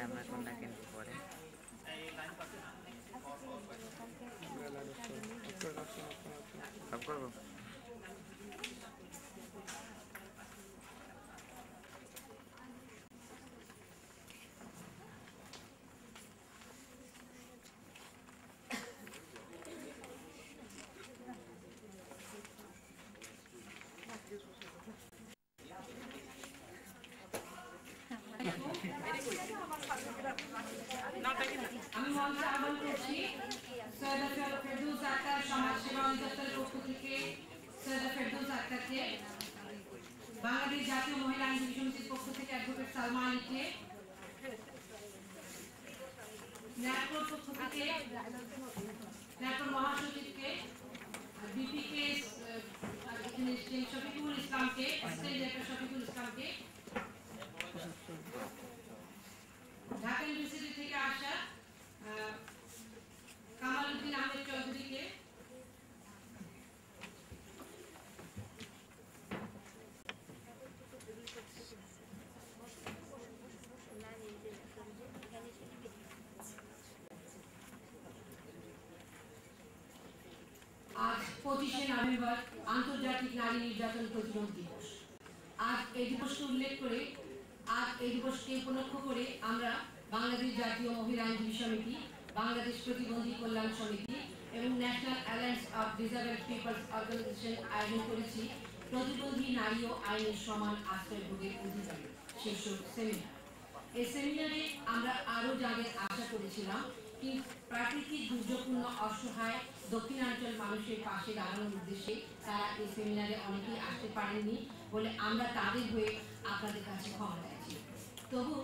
আমরা কোনটা কিন্তু পরে সব করবো। আমি মঞ্চে আহ্বান করছি সৈয়দা ফেরদৌস আক্তার সমাজসেবা অধিদপ্তরের পক্ষ থেকে সৈয়দা ফেরদৌস আক্তারকে, বাংলাদেশ জাতীয় মহিলা আইনজীবী সমিতির পক্ষ থেকে অ্যাডভোকেট সালমা আলীকে, ন্যাটোর পক্ষ থেকে ন্যাটোর মহাসচিবকে, বিপিকে শফিকুল ইসলামকে, শফিকুল ইসলামকে, ঢাকা ইউনিভার্সিটি থেকে আসা কামালউদ্দিন আহমেদ চৌধুরীকে, আজ 25শে নভেম্বর আন্তর্জাতিক নারী নির্যাতন প্রতিরোধ দিবস। আজ এই দিবসকে উল্লেখ করে, আজ এই দিবসকে উপলক্ষ করে আমরা বাংলাদেশ জাতীয় মহিলা আইনজীবী সমিতি, বাংলাদেশ প্রতিবন্ধী কল্যাণ সমিতি এবং national alliance of disabled peoples organisation আয়োজন করেছি প্রতিবন্ধী নারী ও আইনের সমান আশ্রয়ভোগের অধিকারী শীর্ষক সেমিনার। এই সেমিনারে আমরা আরও যাদের আশা করেছিলাম, কিন্তু প্রাকৃতিক দুর্যোগপূর্ণ অসহায় দক্ষিণাঞ্চল মানুষের পাশে দাঁড়ানোর উদ্দেশ্যে তারা এই সেমিনারে অনেকেই আসতে পারেননি বলে আমরা তাদের হয়ে আপনাদের কাছে ক্ষমা চাইছি। তবু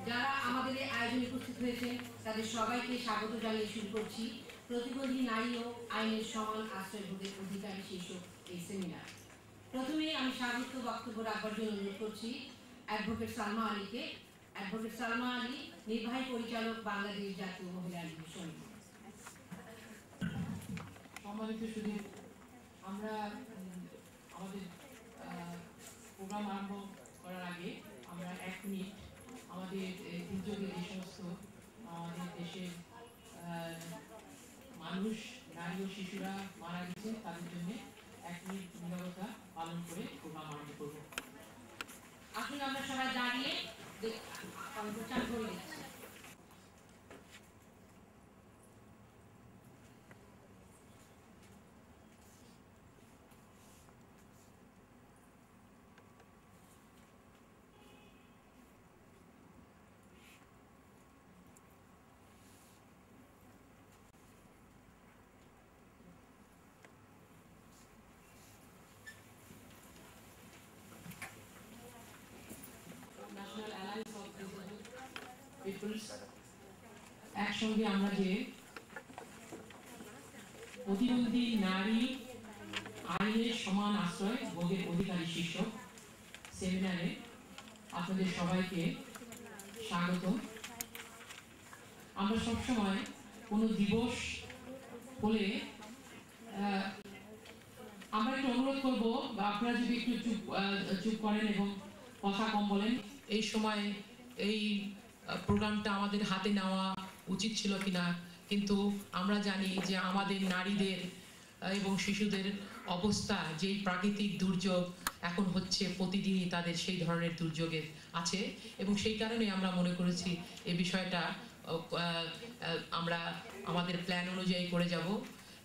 যারা আমাদের এই আয়োজনে উপস্থিত হয়েছেন তাদের সবাইকে স্বাগত জানিয়ে শুরু করছি প্রতিবন্ধী নারী ও আইনের সমান আশ্রয়ভোগের অধিকারী শীর্ষক এই সেমিনার। প্রথমেই আমি স্বাগত বক্তব্য রাখবার জন্য অনুরোধ করছি অ্যাডভোকেট সালমা আলীকে। অ্যাডভোকেট সালমা আলী, নির্বাহী পরিচালক, বাংলাদেশ জাতীয় মহিলা আইনজীবী সমিতি। সম্মানিত সুধী, আমরা আমাদের প্রোগ্রাম আরম্ভ করার আগে আমরা 1 মিনিট আমাদের দুর্যোগে যে সমস্ত আমাদের দেশের মানুষ, নারী ও শিশুরা মারা গেছে তাদের জন্য 1 মিনিট নীরবতা পালন করে প্রোগ্রাম আরম্ভ করব। আসলে আমরা সবাই দাঁড়িয়ে প্রচার করে দিচ্ছি। National alliance of disabled peoples একসঙ্গে আমরা যে প্রতিবন্ধী নারী আইনের সমান আশ্রয় ভোগের অধিকারী শীর্ষক সেমিনারে আপনাদের সবাইকে স্বাগত। আমরা সবসময় কোনো দিবস হলে আমরা একটু অনুরোধ করবো, বা আপনারা যদি একটু চুপ করেন এবং কথা কম বলেন। এই সময় এই প্রোগ্রামটা আমাদের হাতে নেওয়া উচিত ছিল কিনা, কিন্তু আমরা জানি যে আমাদের নারীদের এবং শিশুদের অবস্থা, যেই প্রাকৃতিক দুর্যোগ এখন হচ্ছে প্রতিদিনই তাদের সেই ধরনের দুর্যোগের আছে, এবং সেই কারণে আমরা মনে করেছি এই বিষয়টা আমরা আমাদের প্ল্যান অনুযায়ী করে যাব।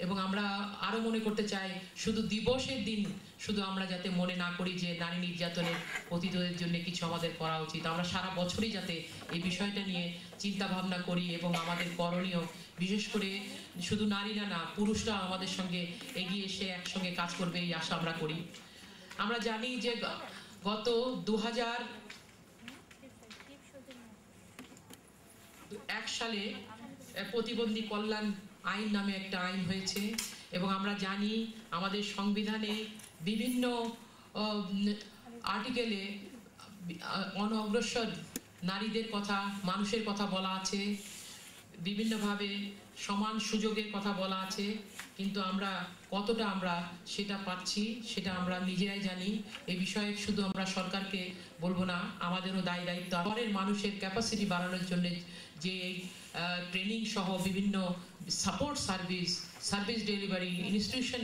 এবং আমরা আরও মনে করতে চাই, শুধু দিবসের দিন শুধু আমরা যাতে মনে না করি যে নারী নির্যাতনের প্রতিরোধের জন্য কিছু আমাদের করা উচিত, আমরা সারা বছরই যাতে এই বিষয়টা নিয়ে চিন্তা ভাবনা করি এবং আমাদের করণীয়, বিশেষ করে শুধু নারীরা না, পুরুষরা আমাদের সঙ্গে এগিয়ে এসে একসঙ্গে কাজ করবে এই আশা আমরা করি। আমরা জানি যে গত 2001 সালে প্রতিবন্ধী কল্যাণ আইন নামে একটা আইন হয়েছে, এবং আমরা জানি আমাদের সংবিধানে বিভিন্ন আর্টিকেলে অনগ্রসর নারীদের কথা, মানুষের কথা বলা আছে, বিভিন্নভাবে সমান সুযোগের কথা বলা আছে, কিন্তু আমরা কতটা আমরা সেটা পাচ্ছি সেটা আমরা নিজেরাই জানি। এই বিষয়ে শুধু আমরা সরকারকে বলবো না, আমাদেরও দায়িত্ব শহরের মানুষের ক্যাপাসিটি বাড়ানোর জন্য যে ট্রেনিং সহ বিভিন্ন সাপোর্ট সার্ভিস ডেলিভারি ইনস্টিটিউশন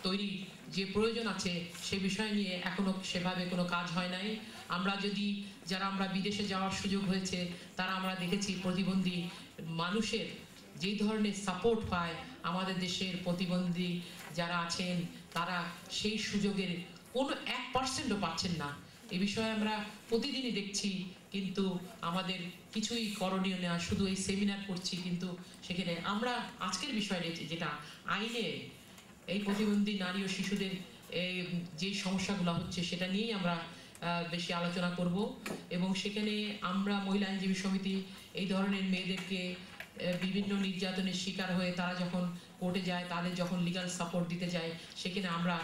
তৈরি যে প্রয়োজন আছে সে বিষয় নিয়ে এখনো সেভাবে কোনো কাজ হয় নাই। আমরা বিদেশে যাওয়ার সুযোগ হয়েছে তারা আমরা দেখেছি প্রতিবন্ধী মানুষের যেই ধরনের সাপোর্ট পায় আমাদের দেশের প্রতিবন্ধী যারা আছেন তারা সেই সুযোগের কোনো 1%ও পাচ্ছেন না। এ বিষয়ে আমরা প্রতিদিনই দেখছি, কিন্তু আমাদের কিছুই করণীয় নেওয়া, শুধু এই সেমিনার করছি কিন্তু সেখানে আমরা আজকের বিষয়ে যেটা আইনে এই প্রতিবন্ধী নারী ও শিশুদের যে সমস্যাগুলো হচ্ছে সেটা নিয়েই আমরা বেশি আলোচনা করব। এবং সেখানে আমরা মহিলা আইনজীবী সমিতি এই ধরনের মেয়েদেরকে বিভিন্ন নির্যাতনের শিকার হয়ে তারা যখন কোর্টে যায়, তাদের যখন লিগ্যাল সাপোর্ট দিতে যায়, সেখানে আমরা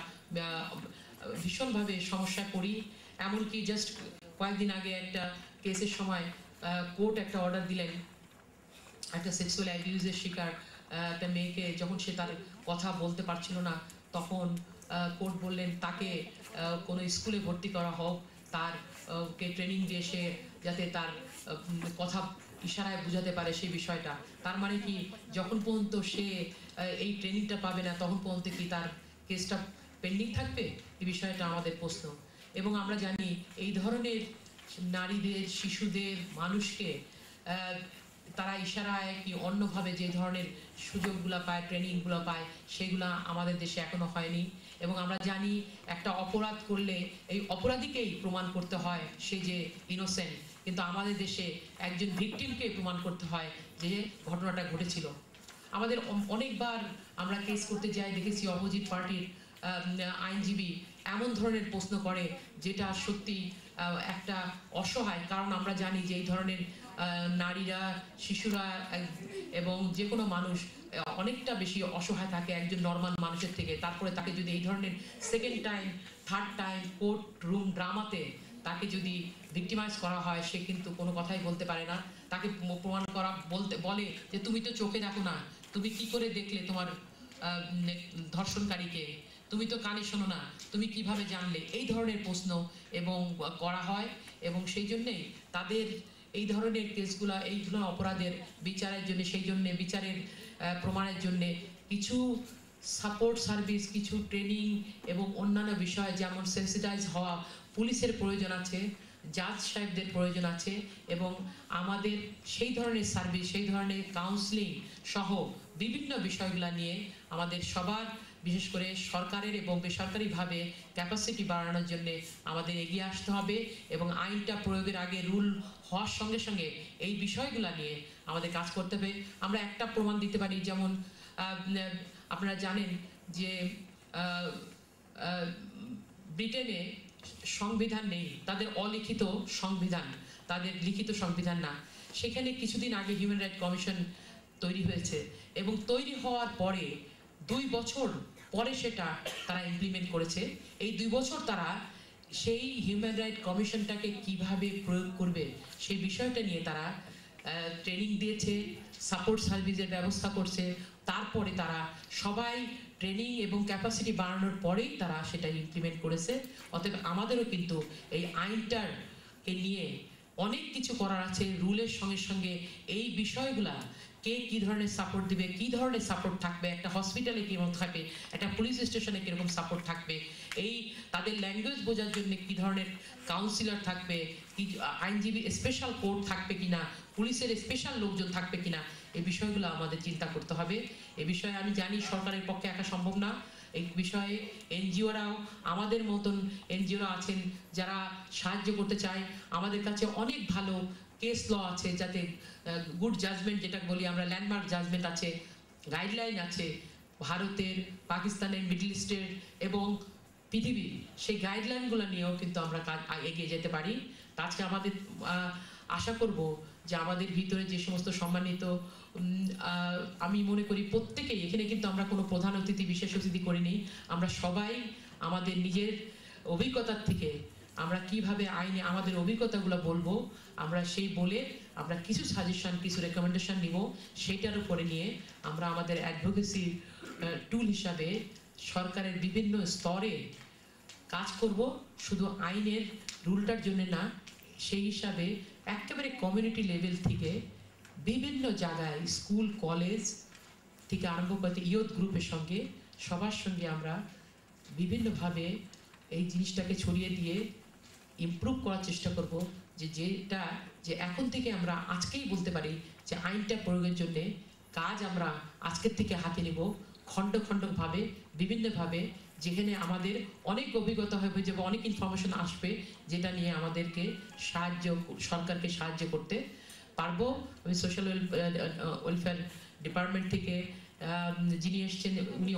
ভীষণভাবে সমস্যায় পড়ি। এমনকি জাস্ট কয়েকদিন আগে একটা কেসের সময় কোর্ট একটা অর্ডার দিলেন, একটা সেক্সুয়াল অ্যাবিউজের শিকার একটা মেয়েকে যখন সে তার কথা বলতে পারছিল না, তখন কোর্ট বললেন তাকে কোনো স্কুলে ভর্তি করা হোক, তার কে ট্রেনিং দিয়ে সে যাতে তার কথা ইশারায় বোঝাতে পারে সেই বিষয়টা। তার মানে কি যখন পর্যন্ত সে এই ট্রেনিংটা পাবে না তখন পর্যন্ত কি তার কেসটা পেন্ডিং থাকবে? এই বিষয়টা আমাদের প্রশ্ন। এবং আমরা জানি এই ধরনের নারীদের, শিশুদের, মানুষকে তারা ইশারায় কি অন্যভাবে যে ধরনের সুযোগগুলো পায়, ট্রেনিংগুলো পায়, সেগুলা আমাদের দেশে এখনো হয়নি। এবং আমরা জানি একটা অপরাধ করলে এই অপরাধীকেই প্রমাণ করতে হয় সে যে ইনোসেন্ট, কিন্তু আমাদের দেশে একজন ভিকটিমকে প্রমাণ করতে হয় যে ঘটনাটা ঘটেছিল। আমাদের অনেকবার আমরা কেস করতে যাই, দেখেছি অপোজিট পার্টির আইনজীবী এমন ধরনের প্রশ্ন করে যেটা সত্যি একটা অসহায়। কারণ আমরা জানি যে এই ধরনের নারীরা, শিশুরা এবং যে কোনো মানুষ অনেকটা বেশি অসহায় থাকে একজন নর্মাল মানুষের থেকে। তারপরে তাকে যদি এই ধরনের second time, third time court room ড্রামাতে তাকে যদি ভিক্টিমাইজ করা হয়, সে কিন্তু কোনো কথাই বলতে পারে না। তাকে প্রমাণ করা বলে যে তুমি তো চোখে দেখো না, তুমি কি করে দেখলে তোমার ধর্ষণকারীকে, তুমি তো কানে শোনো না, তুমি কিভাবে জানলে? এই ধরনের প্রশ্ন এবং করা হয়। এবং সেই জন্যেই তাদের এই ধরনের কেসগুলো, এই ধরনের অপরাধের বিচারের জন্য, সেই জন্যে বিচারের প্রমাণের জন্যে কিছু সাপোর্ট সার্ভিস, কিছু ট্রেনিং এবং অন্যান্য বিষয় যেমন সেন্সিটাইজ হওয়া পুলিশের প্রয়োজন আছে, জাজ সাহেবদের প্রয়োজন আছে। এবং আমাদের সেই ধরনের সার্ভিস, সেই ধরনের কাউন্সিলিং সহ বিভিন্ন বিষয়গুলো নিয়ে আমাদের সবার, বিশেষ করে সরকারের এবং বেসরকারিভাবে ক্যাপাসিটি বাড়ানোর জন্য আমাদের এগিয়ে আসতে হবে। এবং আইনটা প্রয়োগের আগে, রুল হওয়ার সঙ্গে সঙ্গে এই বিষয়গুলো নিয়ে আমাদের কাজ করতে হবে। আমরা একটা প্রমাণ দিতে পারি, যেমন আপনারা জানেন যে ব্রিটেনে সংবিধান নেই, তাদের অলিখিত সংবিধান, তাদের লিখিত সংবিধান না। সেখানে কিছুদিন আগে হিউম্যান রাইট কমিশন তৈরি হয়েছে এবং তৈরি হওয়ার পরে 2 বছর পরে সেটা তারা ইমপ্লিমেন্ট করেছে। এই 2 বছর তারা সেই হিউম্যান রাইট কমিশনটাকে কিভাবে প্রয়োগ করবে সেই বিষয়টা নিয়ে তারা ট্রেনিং দিয়েছে, সাপোর্ট সার্ভিসের ব্যবস্থা করছে। তারপরে তারা সবাই ট্রেনিং এবং ক্যাপাসিটি বাড়ানোর পরেই তারা সেটা ইমপ্লিমেন্ট করেছে। অতএব আমাদেরও কিন্তু এই আইনটাকে নিয়ে অনেক কিছু করার আছে। রুলের সঙ্গে সঙ্গে এই বিষয়গুলা, কে কী ধরনের সাপোর্ট দিবে, কী ধরনের সাপোর্ট থাকবে, একটা হসপিটালে কীরকম থাকবে, একটা পুলিশ স্টেশনে কীরকম সাপোর্ট থাকবে, এই তাদের ল্যাঙ্গুয়েজ বোঝার জন্য কী ধরনের কাউন্সিলর থাকবে, কি আইনজীবী স্পেশাল কোর্ট থাকবে কিনা, পুলিশের স্পেশাল লোকজন থাকবে কিনা, এই বিষয়গুলো আমাদের চিন্তা করতে হবে। এ বিষয়ে আমি জানি সরকারের পক্ষে একা সম্ভব না। এই বিষয়ে এনজিওরাও, আমাদের মতন এনজিওরা আছেন যারা সাহায্য করতে চায়। আমাদের কাছে অনেক ভালো কেস ল আছে, যাতে গুড জাজমেন্ট যেটা বলি আমরা, ল্যান্ডমার্ক জাজমেন্ট আছে, গাইডলাইন আছে ভারতের, পাকিস্তানের, মিডল ইস্টের এবং পৃথিবীর। সেই গাইডলাইনগুলো নিয়েও কিন্তু আমরা এগিয়ে যেতে পারি। আজকে আমাদের আশা করব যে আমাদের ভিতরে যে সমস্ত সম্মানিত, আমি মনে করি প্রত্যেকেই, এখানে কিন্তু আমরা কোনো প্রধান অতিথি, বিশেষ অতিথি করিনি, আমরা সবাই আমাদের নিজের অভিজ্ঞতার থেকে আমরা কিভাবে আইনে আমাদের অভিজ্ঞতাগুলো বলবো, আমরা সেই বলে আমরা কিছু সাজেশন, কিছু রেকমেন্ডেশন নিব, সেইটার উপরে নিয়ে আমরা আমাদের অ্যাডভোকেসির টুল হিসাবে সরকারের বিভিন্ন স্তরে কাজ করব, শুধু আইনের রুলটার জন্য না, সেই হিসাবে একেবারে কমিউনিটি লেভেল থেকে বিভিন্ন জায়গায় স্কুল কলেজ থেকে আরম্ভ করতে ইয়ুথ গ্রুপের সঙ্গে সবার সঙ্গে আমরা বিভিন্নভাবে এই জিনিসটাকে ছড়িয়ে দিয়ে ইমপ্রুভ করার চেষ্টা করব, যে এখন থেকে আমরা আজকেই বলতে পারি যে আইনটা প্রয়োগের জন্যে কাজ আমরা আজকের থেকে হাতে নেব, খণ্ড খণ্ডভাবে বিভিন্নভাবে, যেখানে আমাদের অনেক অভিজ্ঞতা হবে, যে অনেক ইনফরমেশন আসবে যেটা নিয়ে আমাদেরকে সরকারকে সাহায্য করতে পারবো। আমি সোশ্যাল ওয়েলফেয়ার ডিপার্টমেন্ট থেকে যিনি এসছেন, উনি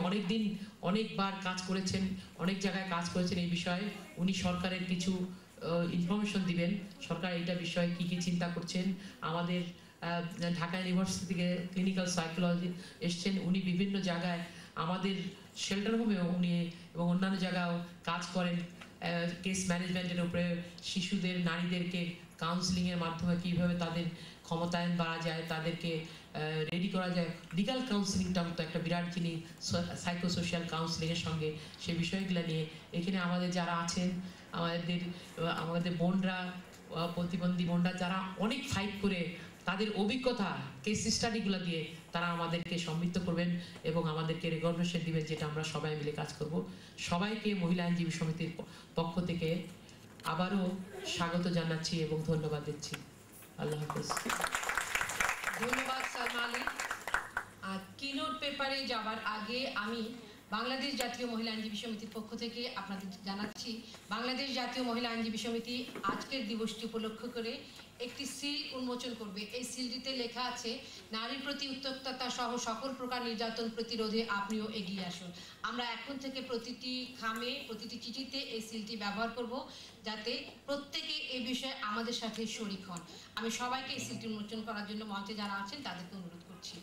অনেকবার কাজ করেছেন, অনেক জায়গায় কাজ করেছেন এই বিষয়ে, উনি সরকারের কিছু ইনফরমেশন দিবেন, সরকার এটা বিষয়ে কি কি চিন্তা করছেন। আমাদের ঢাকা ইউনিভার্সিটি থেকে ক্লিনিক্যাল সাইকোলজি এসছেন, উনি বিভিন্ন জায়গায় আমাদের শেল্টার হোমেও উনি এবং অন্যান্য জায়গায়ও কাজ করেন কেস ম্যানেজমেন্টের উপরে, শিশুদের নারীদেরকে কাউন্সিলিংয়ের মাধ্যমে কীভাবে তাদের ক্ষমতায়ন বাড়া যায়, তাদেরকে রেডি করা যায়। লিগাল কাউন্সিলিংটা তো একটা বিরাট জিনিস, সাইকোসোশিয়াল কাউন্সিলিংয়ের সঙ্গে সেই বিষয়গুলো নিয়ে এখানে আমাদের যারা আছেন, আমাদের বোনরা, প্রতিবন্ধী বোনরা যারা অনেক ফাইট করে তাদের অভিজ্ঞতা কেস স্টাডিগুলো দিয়ে তারা আমাদেরকে সমৃদ্ধ করবেন এবং আমাদেরকে রেকগনিশন দিবেন, যেটা আমরা সবাই মিলে কাজ করব। সবাইকে মহিলা আইনজীবী সমিতির পক্ষ থেকে আবারও স্বাগত জানাচ্ছি এবং ধন্যবাদ দিচ্ছি। আল্লাহ হাফেজ। ধন্যবাদ সালমা আলী। আর কিনোট পেপারে যাওয়ার আগে আমি বাংলাদেশ জাতীয় মহিলা আইনজীবী সমিতির পক্ষ থেকে আপনাদের জানাচ্ছি, বাংলাদেশ জাতীয় মহিলা আইনজীবী সমিতি আজকের দিবসটি উপলক্ষ করে একটি সিল উন্মোচন করবে। এই সিলটিতে লেখা আছে, নারীর প্রতি উত্তক্ততা সহ সকল প্রকার নির্যাতন প্রতিরোধে আপনিও এগিয়ে আসুন। আমরা এখন থেকে প্রতিটি খামে, প্রতিটি চিঠিতে এই সিলটি ব্যবহার করব, যাতে প্রত্যেকে এই বিষয়ে আমাদের সাথে শরিক হন। আমি সবাইকে এই সিলটি উন্মোচন করার জন্য মঞ্চে যারা আছেন তাদেরকে অনুরোধ করছি।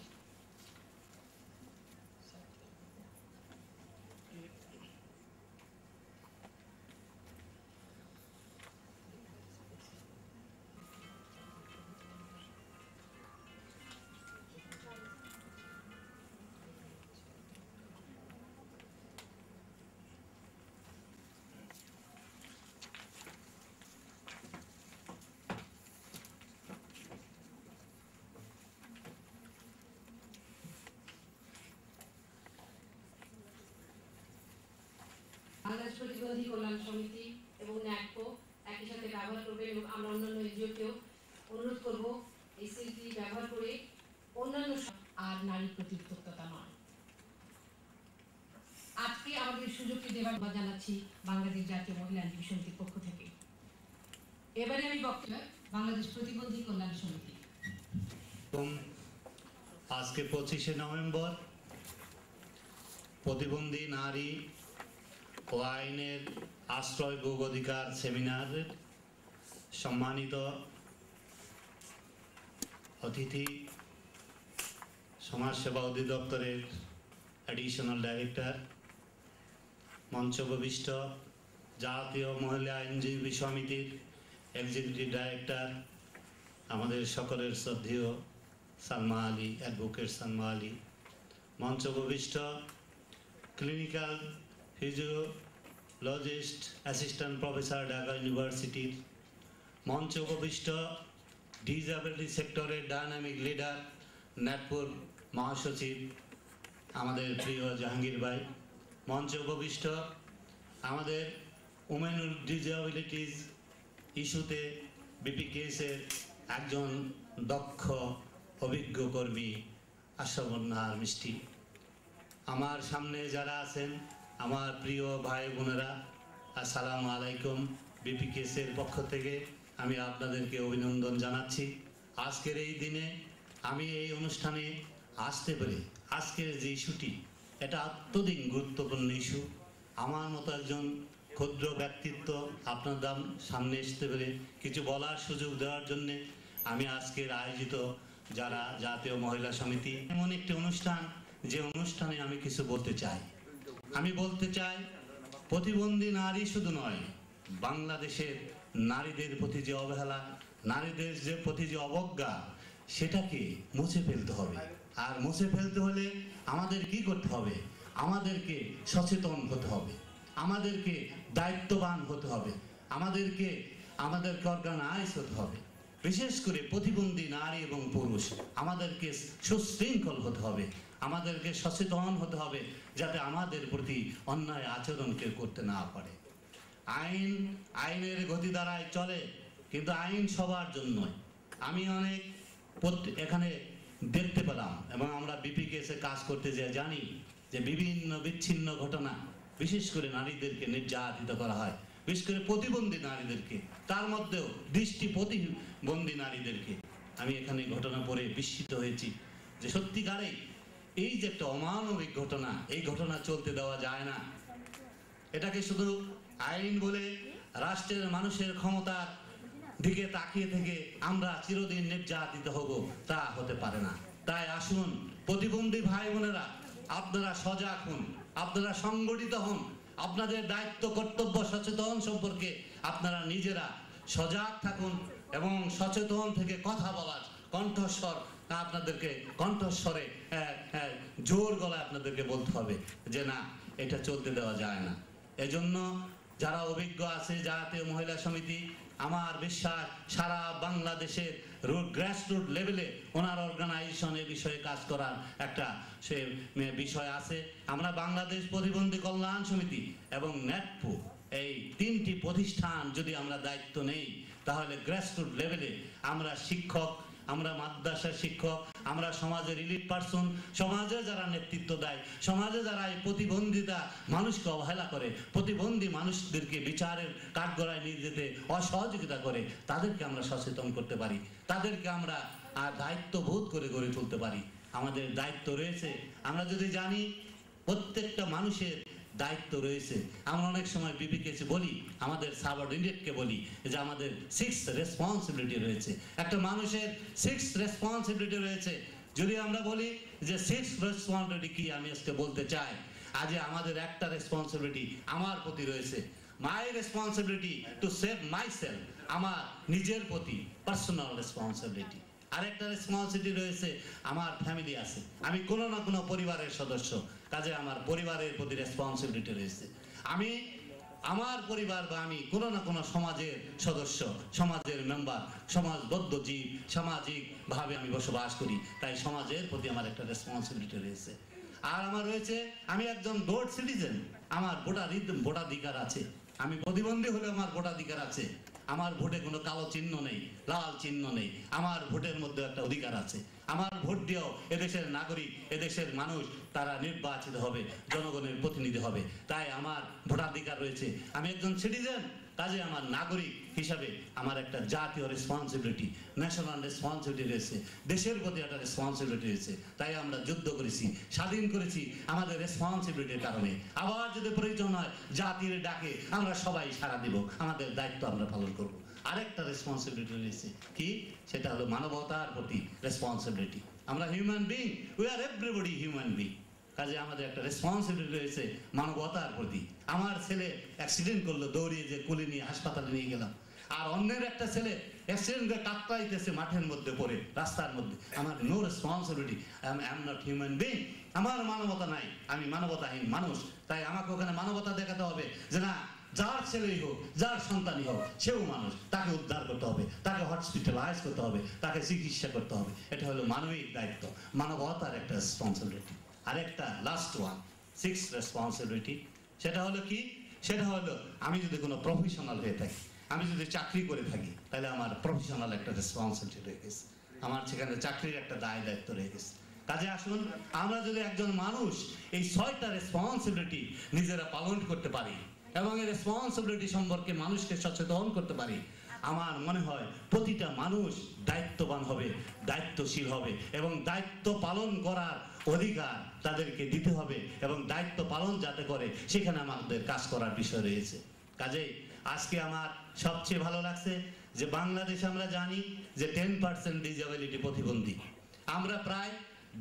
বাংলাদেশ প্রতিবন্ধী কল্যাণ সমিতি এবং ন্যাকো একই সাথে ব্যবহার করবে এবং আমরা অন্যান্য এনজিওকেও অনুরোধ করব এই সিলটি ব্যবহার করে অন্যান্য আর নারী প্রতি উত্তক্ততা নয়। আজকে আমাদের সুযোগটি দেওয়ার জানাচ্ছি বাংলাদেশ জাতীয় মহিলা আইনজীবী সমিতির পক্ষ থেকে। এবারে আমি বক্তব্য বাংলাদেশ প্রতিবন্ধী কল্যাণ সমিতি। আজকে 25শে নভেম্বর প্রতিবন্ধী নারী ও আইনের আশ্রয় ভোগ অধিকার সেমিনারের সম্মানিত অতিথি, সমাজসেবা অধিদপ্তরের অ্যাডিশনাল ডাইরেক্টর, মঞ্চপ্রবিষ্ট জাতীয় মহিলা আইনজীবী সমিতির এক্সিকিউটিভ ডাইরেক্টর, আমাদের সকলের শ্রদ্ধেয় সালমা আলী, অ্যাডভোকেট সালমা আলী, মঞ্চপ্রবিষ্ট clinical physiologist assistant professor Dhaka ইউনিভার্সিটির, মঞ্চপ্রবিষ্ট ডিসএবিলিটি সেক্টরের ডায়নামিক লিডার নাটপুর মহাসচিব আমাদের প্রিয় জাহাঙ্গীর ভাই, মঞ্চপ্রবিষ্ট আমাদের উমেন উইথ ডিসএবিলিটিস ইস্যুতে বিপিকেএসের একজন দক্ষ অভিজ্ঞ কর্মী আশাবন্যার মিষ্টি, আমার সামনে যারা আছেন আমার প্রিয় ভাই বোনেরা, আসসালামু আলাইকুম। বিপিকেএসের পক্ষ থেকে আমি আপনাদেরকে অভিনন্দন জানাচ্ছি। আজকের এই দিনে আমি এই অনুষ্ঠানে আসতে পেরে, আজকের যে ইস্যুটি, এটা অত্যধিক গুরুত্বপূর্ণ ইস্যু। আমার মতো একজন ক্ষুদ্র ব্যক্তিত্ব আপনাদের সামনে আসতে পেরে কিছু বলার সুযোগ দেওয়ার জন্যে আমি আজকের আয়োজিত যারা জাতীয় মহিলা সমিতি, এমন একটি অনুষ্ঠান যে অনুষ্ঠানে আমি কিছু বলতে চাই। আমি বলতে চাই, প্রতিবন্ধী নারী শুধু নয়, বাংলাদেশের নারীদের প্রতি যে অবহেলা, নারীদের যে প্রতি যে অবজ্ঞা, সেটাকে মুছে ফেলতে হবে। আর মুছে ফেলতে হলে আমাদের কি করতে হবে? আমাদেরকে সচেতন হতে হবে, আমাদেরকে দায়িত্ববান হতে হবে, আমাদেরকে অর্গানাইজ হতে হবে। বিশেষ করে প্রতিবন্ধী নারী এবং পুরুষ আমাদেরকে সুশৃঙ্খল হতে হবে, আমাদেরকে সচেতন হতে হবে যাতে আমাদের প্রতি অন্যায় আচরণ কেউ করতে না পারে। আইনের গতি দ্বারাই চলে, কিন্তু আইন সবার জন্যই। আমি অনেক এখানে দেখতে পেলাম এবং আমরা বিপিকেএসে কাজ করতে যে জানি যে বিভিন্ন বিচ্ছিন্ন ঘটনা, বিশেষ করে নারীদেরকে নির্যাতিত করা হয়, বিশেষ করে প্রতিবন্ধী নারীদেরকে, তার মধ্যেও দৃষ্টি প্রতিবন্ধী নারীদেরকে। আমি এখানে ঘটনা পড়ে বিস্মিত হয়েছি যে সত্যিকারেই এই যে একটা অমানবিক ঘটনা, এই ঘটনা চলতে দেওয়া যায় না। এটাকে শুধু আইন বলে রাষ্ট্রের মানুষের ক্ষমতার দিকে তাকিয়ে থেকে আমরা চিরদিন নির্যাতিত হব, তা হতে পারে না। তাই আসুন প্রতিবন্ধী ভাই বোনেরা, আপনারা সজাগ হন, আপনারা সংগঠিত হন, আপনাদের দায়িত্ব কর্তব্য সচেতন সম্পর্কে আপনারা নিজেরা সজাগ থাকুন এবং সচেতন থেকে কথা বলার কণ্ঠস্বর আপনাদেরকে কণ্ঠস্বরে জোর গলায় আপনাদেরকে বলতে হবে যে না, এটা চলতে দেওয়া যায় না। এজন্য যারা অভিজ্ঞ আছে, জাতীয় মহিলা সমিতি, আমার বিশ্বাস সারা বাংলাদেশের গ্রাসরুট লেভেলে ওনার অর্গানাইজেশনের বিষয়ে কাজ করার একটা সে বিষয় আছে। আমরা বাংলাদেশ প্রতিবন্ধী কল্যাণ সমিতি এবং নেটপু, এই তিনটি প্রতিষ্ঠান যদি আমরা দায়িত্ব নেই, তাহলে গ্রাসরুট লেভেলে আমরা শিক্ষক, আমরা মাদ্রাসার শিক্ষক, আমরা সমাজের ইলিট পার্সন, সমাজে যারা নেতৃত্ব দেয়, সমাজে যারা এই প্রতিবন্ধিতা মানুষকে অবহেলা করে, প্রতিবন্ধী মানুষদেরকে বিচারের কাঠগড়ায় নিয়ে যেতে অসহযোগিতা করে, তাদেরকে আমরা সচেতন করতে পারি, তাদেরকে আমরা দায়িত্ববোধ করে গড়ে তুলতে পারি। আমাদের দায়িত্ব রয়েছে, আমরা যদি জানি প্রত্যেকটা মানুষের দায়িত্ব রয়েছে। আমরা অনেক সময় বিপিকেএসে বলি, আমাদের সাবঅর্ডিনেটকে বলি যে আমাদের 6 রেসপন্সিবিলিটি রয়েছে, একটা মানুষের 6 রেসপন্সিবিলিটি রয়েছে। যদি আমরা বলি যে 6 রেসপন্সিবিলিটি কি, আমি আজকে বলতে চাই আজ আমাদের একটা রেসপন্সিবিলিটি আমার প্রতি রয়েছে, my responsibility to save my self, আমার নিজের প্রতি পার্সোনাল রেসপন্সিবিলিটি। আরেকটা রেসপন্সিবিলিটি রয়েছে, আমার ফ্যামিলি আছে, আমি কোনো না কোনো পরিবারের সদস্য, কাজে আমার পরিবারের প্রতি রেসপন্সিবিলিটি রয়েছে। আমি আমার পরিবার বা আমি কোনো না কোনো সমাজের সদস্য, সমাজের মেম্বার, সমাজবদ্ধ জীব, সামাজিকভাবে আমি বসবাস করি, তাই সমাজের প্রতি আমার একটা রেসপন্সিবিলিটি রয়েছে। আর আমার রয়েছে, আমি একজন ভোট সিটিজেন, আমার ভোটাধিকার আছে, আমি প্রতিবন্ধী হলে আমার ভোটাধিকার আছে, আমার ভোটে কোনো কালো চিহ্ন নেই, লাল চিহ্ন নেই, আমার ভোটের মধ্যে একটা অধিকার আছে। আমার ভোট দিয়েও এদেশের নাগরিক, এদেশের মানুষ তারা নির্বাচিত হবে, জনগণের প্রতিনিধি হবে, তাই আমার ভোটাধিকার রয়েছে। আমি একজন সিটিজেন, কাজে আমার নাগরিক হিসাবে আমার একটা জাতীয় রেসপন্সিবিলিটি, ন্যাশনাল রেসপন্সিবিলিটি রয়েছে, দেশের প্রতি একটা রেসপন্সিবিলিটি রয়েছে। তাই আমরা যুদ্ধ করেছি, স্বাধীন করেছি আমাদের রেসপন্সিবিলিটির কারণে। আবার যদি প্রয়োজন হয় জাতির ডাকে আমরা সবাই সাড়া দিব, আমাদের দায়িত্ব আমরা পালন করব। আরেকটা রেসপন্সিবিলিটি রয়েছে কি, সেটা হলো মানবতার প্রতি রেসপন্সিবিলিটি। আমরা human being, we are everybody human being, কাজে আমাদের একটা রেসপন্সিবিলিটি রয়েছে মানবতার প্রতি। আমার ছেলে অ্যাক্সিডেন্ট করলো, দৌড়িয়ে যে কুলে নিয়ে হাসপাতালে নিয়ে গেলাম, আর অন্যের একটা ছেলে অ্যাক্সিডেন্ট করে কাতরাইতেছে মাঠের মধ্যে পড়ে, রাস্তার মধ্যে, আমার no responsibility, I am not human being, আমার মানবতা নাই, আমি মানবতাহীন মানুষ। তাই আমাকে ওখানে মানবতা দেখাতে হবে যে না, যার ছেলেই হোক, যার সন্তানই হোক, সেও মানুষ, তাকে উদ্ধার করতে হবে, তাকে হসপিটালাইজ করতে হবে, তাকে চিকিৎসা করতে হবে। এটা হলো মানবিক দায়িত্ব, মানবতার একটা রেসপন্সিবিলিটি। আরেকটা লাস্ট ওয়ান, 6 রেসপন্সিবিলিটি, সেটা হলো কি, সেটা হলো আমি যদি কোনো প্রফেশনাল হয়ে থাকি, আমি যদি চাকরি করে থাকি, তাহলে আমার প্রফেশনাল একটা রেসপন্সিবিলিটি রয়ে গেছে, আমার সেখানে চাকরির একটা দায়িত্ব রয়ে গেছে। কাজে আসুন আমরা যদি একজন মানুষ এই 6টা রেসপন্সিবিলিটি নিজেরা পালন করতে পারি এবং এই রেসপন্সিবিলিটি সম্পর্কে মানুষকে সচেতন করতে পারি, আমার মনে হয় প্রতিটা মানুষ দায়িত্ববান হবে, দায়িত্বশীল হবে এবং দায়িত্ব পালন করার অধিকার তাদেরকে দিতে হবে এবং দায়িত্ব পালন যাতে করে সেখানে আমাদের কাজ করার বিষয় রয়েছে। কাজেই আজকে আমার সবচেয়ে ভালো লাগছে যে বাংলাদেশে আমরা জানি যে 10% ডিসেবিলিটি প্রতিবন্ধী, আমরা প্রায়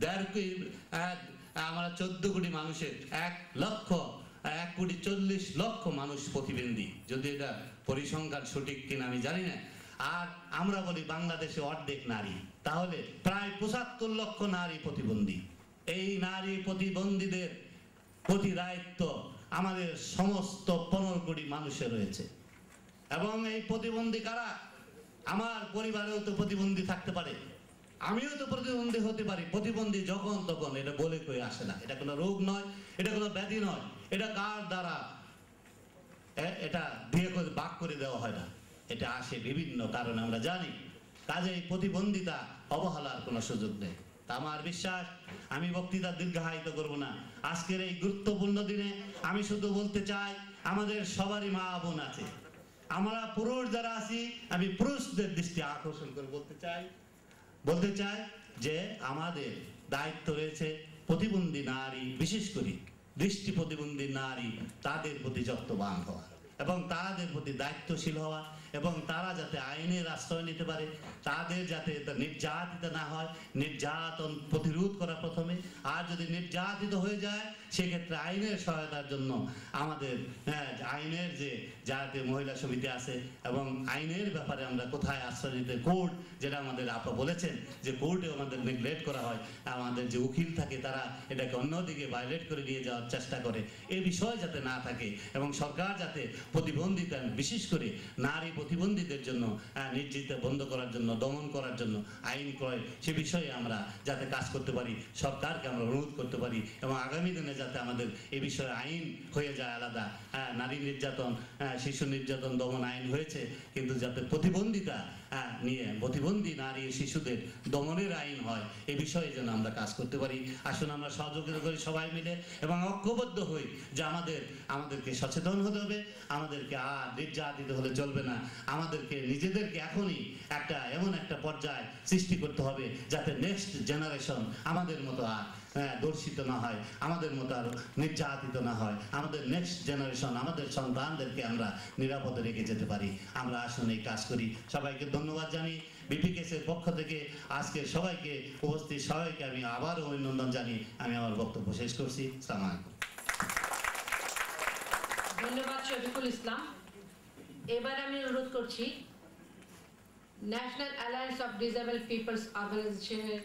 14 কোটি মানুষের 1,40,00,000 মানুষ প্রতিবন্ধী। যদি এটা পরিসংখ্যান সঠিক কিনা আমি জানি না, আর আমরা বলি বাংলাদেশে অর্ধেক নারী, তাহলে প্রায় ৭৫ লক্ষ নারী প্রতিবন্ধী। এই নারী প্রতিবন্ধীদের প্রতি দায়িত্ব আমাদের সমস্ত ১৫ কোটি মানুষের রয়েছে। এবং এই প্রতিবন্ধী কারা? আমার পরিবারেও তো প্রতিবন্ধী থাকতে পারে, আমিও তো প্রতিবন্ধী হতে পারি। প্রতিবন্ধী যখন তখন, এটা বলে কই আসে না, এটা কোনো রোগ নয়, এটা কোনো ব্যাধি নয়, এটা কার দ্বারা এটা বিয়ে করে বাক করে দেওয়া হয় না, এটা আসে বিভিন্ন কারণে আমরা জানি। কাজেই প্রতিবন্ধিতা অবহেলার কোনো সুযোগ নেই। তা আমার বিশ্বাস, আমি বক্তৃতা দীর্ঘায়িত করব না। আজকের এই গুরুত্বপূর্ণ দিনে আমি শুধু বলতে চাই, আমাদের সবারই মা বোন আছে। আমরা পুরুষ যারা আছি, আমি পুরুষদের দৃষ্টি আকর্ষণ করে বলতে চাই যে আমাদের দায়িত্ব রয়েছে প্রতিবন্ধী নারী, বিশেষ করে দৃষ্টি প্রতিবন্ধী নারী, তাদের প্রতি যত্নবান হওয়া এবং তাদের প্রতি দায়িত্বশীল হওয়া, এবং তারা যাতে আইনের আশ্রয় নিতে পারে, তাদের যাতে নির্যাতিত না হয়, নির্যাতন প্রতিরোধ করা প্রথমে। আর যদি নির্যাতিত হয়ে যায়, সেক্ষেত্রে আইনের সহায়তার জন্য আমাদের আইনের যে যাতে মহিলা সমিতি আছে, এবং আইনের ব্যাপারে আমরা কোথায় আশ্রয় নিতে, কোর্ট, যেটা আমাদের আপা বলেছেন যে কোর্টে আমাদের নেগলেক্ট করা হয়, আমাদের যে উকিল থাকে তারা এটাকে অন্যদিকে ভায়োলেট করে নিয়ে যাওয়ার চেষ্টা করে। এই বিষয় যাতে না থাকে, এবং সরকার যাতে প্রতিবন্ধিতা, বিশেষ করে নারী প্রতিবন্ধীদের জন্য নির্যাতন বন্ধ করার জন্য, দমন করার জন্য আইন প্রয়োগ, সে বিষয়ে আমরা যাতে কাজ করতে পারি, সরকারকে আমরা অনুরোধ করতে পারি। এবং আগামী দিনে যাতে আমাদের এই বিষয়ে আইন হয়ে যায় আলাদা, নারী নির্যাতন, শিশু নির্যাতন দমন আইন হয়েছে, কিন্তু যাতে প্রতিবন্ধিতা নিয়ে প্রতিবন্ধী নারী শিশুদের দমনের আইন হয়, এই বিষয়ে যেন আমরা কাজ করতে পারি। আসুন আমরা সহযোগিতা করি সবাই মিলে, এবং ঐক্যবদ্ধ হই যে আমাদেরকে সচেতন হতে হবে, আমাদেরকে আর নির্যাতিত হলে চলবে না। আমাদেরকে নিজেদেরকে এখনই এমন একটা পর্যায় সৃষ্টি করতে হবে যাতে নেক্সট জেনারেশন আমাদের মতো আর দর্শিত না হয়, আমাদের মতো আর নির্যাতিত না হয়। আমাদের নেক্সট জেনারেশন, আমাদের সন্তানদেরকে আমরা নিরাপদে রেখে যেতে পারি। আমরা আসুন এই কাজ করি। সবাইকে ধন্যবাদ জানি বিপিকেসের পক্ষ থেকে। আজকে সবাইকে উপস্থিত সবাইকে আমি আবারও অভিনন্দন জানিয়ে আমি আমার বক্তব্য শেষ করছি। আসসালামু আলাইকুম। ধন্যবাদ শফিকুল ইসলাম। এবার আমি অনুরোধ করছি national alliance of disable peoples অর্গানাইজেশনের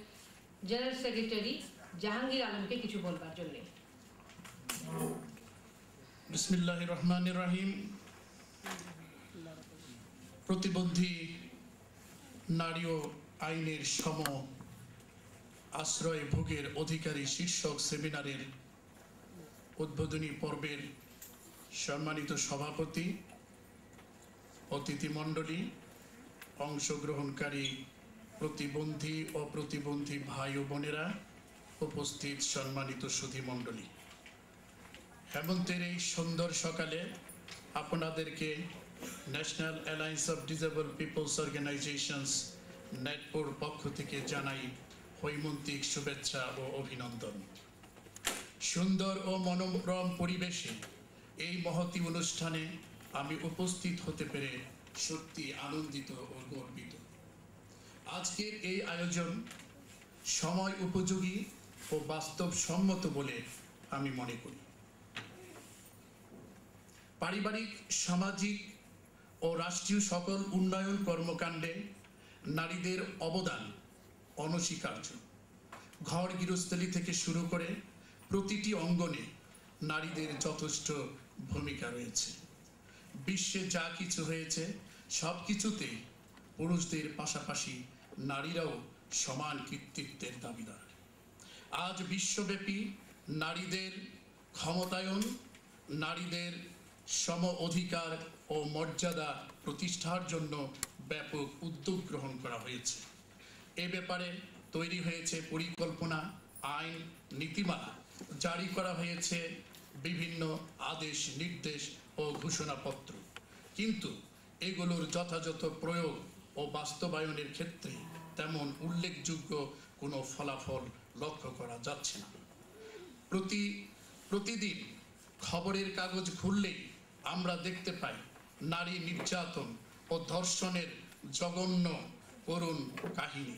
জেনারেল সেক্রেটারি জাহাঙ্গীর আলমকে কিছু বলবার জন্য। বিসমিল্লাহির রহমানির রহিম। প্রতিবন্ধী নারী ও আইনের সম আশ্রয় ভোগের অধিকারী শীর্ষক সেমিনারের উদ্বোধনী পর্বের সম্মানিত সভাপতি, অতিথিমণ্ডলী, অংশগ্রহণকারী প্রতিবন্ধী ও প্রতিবন্ধী ভাই ও বোনেরা, উপস্থিত সম্মানিত সুধীমণ্ডলী, হেমন্তের এই সুন্দর সকালে আপনাদেরকে national alliance of disable peoples organisations নেটপুর পক্ষ থেকে জানাই হৈমন্তিক শুভেচ্ছা ও অভিনন্দন। সুন্দর ও মনোরম পরিবেশে এই মহতী অনুষ্ঠানে আমি উপস্থিত হতে পেরে সত্যি আনন্দিত ও গর্বিত। আজকের এই আয়োজন সময় উপযোগী ও বাস্তবসম্মত বলে আমি মনে করি। পারিবারিক, সামাজিক ও রাষ্ট্রীয় সকল উন্নয়ন কর্মকাণ্ডে নারীদের অবদান অনস্বীকার্য। ঘর গৃহস্থলী থেকে শুরু করে প্রতিটি অঙ্গনে নারীদের যথেষ্ট ভূমিকা রয়েছে। বিশ্বে যা কিছু হয়েছে সব কিছুতেই পুরুষদের পাশাপাশি নারীরাও সমান কৃতিত্বের দাবিদার। আজ বিশ্বব্যাপী নারীদের ক্ষমতায়ন, নারীদের সম অধিকার ও মর্যাদা প্রতিষ্ঠার জন্য ব্যাপক উদ্যোগ গ্রহণ করা হয়েছে। এ ব্যাপারে তৈরি হয়েছে পরিকল্পনা, আইন, নীতিমালা, জারি করা হয়েছে বিভিন্ন আদেশ, নির্দেশ ও ঘোষণাপত্র, কিন্তু এগুলোর যথাযথ প্রয়োগ ও বাস্তবায়নের ক্ষেত্রে তেমন উল্লেখযোগ্য কোনো ফলাফল লক্ষ্য করা যাচ্ছে না। প্রতিদিন খবরের কাগজ খুললেই আমরা দেখতে পাই নারী নির্যাতন ও ধর্ষণের জঘন্য করুণ কাহিনী।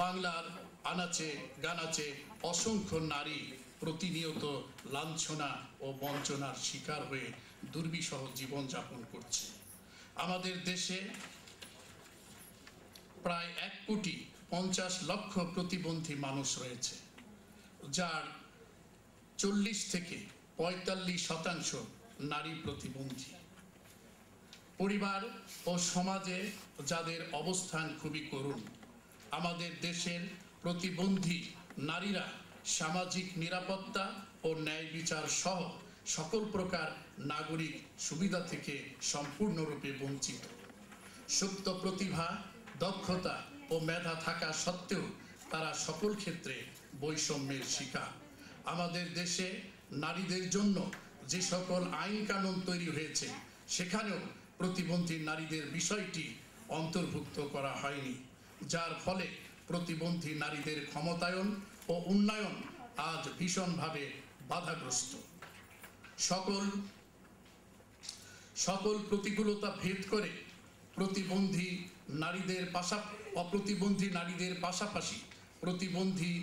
বাংলার আনাচে গানাচে অসংখ্য নারী প্রতিনিয়ত লাঞ্ছনা ও বঞ্চনার শিকার হয়ে দুর্বিষহ জীবনযাপন করছে। আমাদের দেশে প্রায় 1,50,00,000 প্রতিবন্ধী মানুষ রয়েছে, যার 40 থেকে 45% নারী প্রতিবন্ধী। পরিবার ও সমাজে যাদের অবস্থান খুবই করুণ। আমাদের দেশের প্রতিবন্ধী নারীরা সামাজিক নিরাপত্তা ও ন্যায় বিচার সহ সকল প্রকার নাগরিক সুবিধা থেকে সম্পূর্ণরূপে বঞ্চিত। সুপ্ত প্রতিভা, দক্ষতা ও মেধা থাকা সত্ত্বেও তারা সকল ক্ষেত্রে বৈষম্যের শিকার। আমাদের দেশে নারীদের জন্য যে সকল আইন কানুন তৈরি হয়েছে সেখানেও প্রতিবন্ধী নারীদের বিষয়টি অন্তর্ভুক্ত করা হয়নি, যার ফলে প্রতিবন্ধী নারীদের ক্ষমতায়ন ও উন্নয়ন আজ ভীষণভাবে বাধাগ্রস্ত। সকল প্রতিকূলতা ভেদ করে অপ্রতিবন্ধী নারীদের পাশাপাশি প্রতিবন্ধী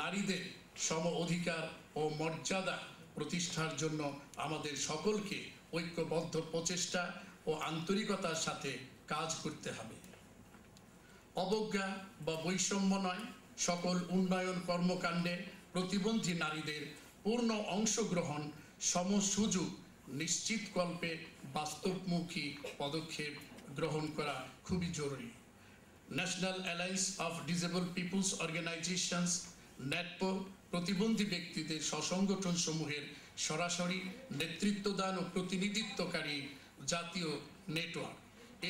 নারীদের সম অধিকার ও মর্যাদা প্রতিষ্ঠার জন্য আমাদের সকলকে ঐক্যবদ্ধ প্রচেষ্টা ও আন্তরিকতার সাথে কাজ করতে হবে। অবজ্ঞা বা বৈষম্য নয়, সকল উন্নয়ন কর্মকাণ্ডে প্রতিবন্ধী নারীদের পূর্ণ অংশগ্রহণ, সমসুযোগ নিশ্চিতকল্পে বাস্তবমুখী পদক্ষেপ গ্রহণ করা খুবই জরুরি। National alliance of disable peoples organisations ন্যাটপো প্রতিবন্ধী ব্যক্তিদের স্বসংগঠন সমূহের সরাসরি নেতৃত্বদান ও প্রতিনিধিত্বকারী জাতীয় নেটওয়ার্ক।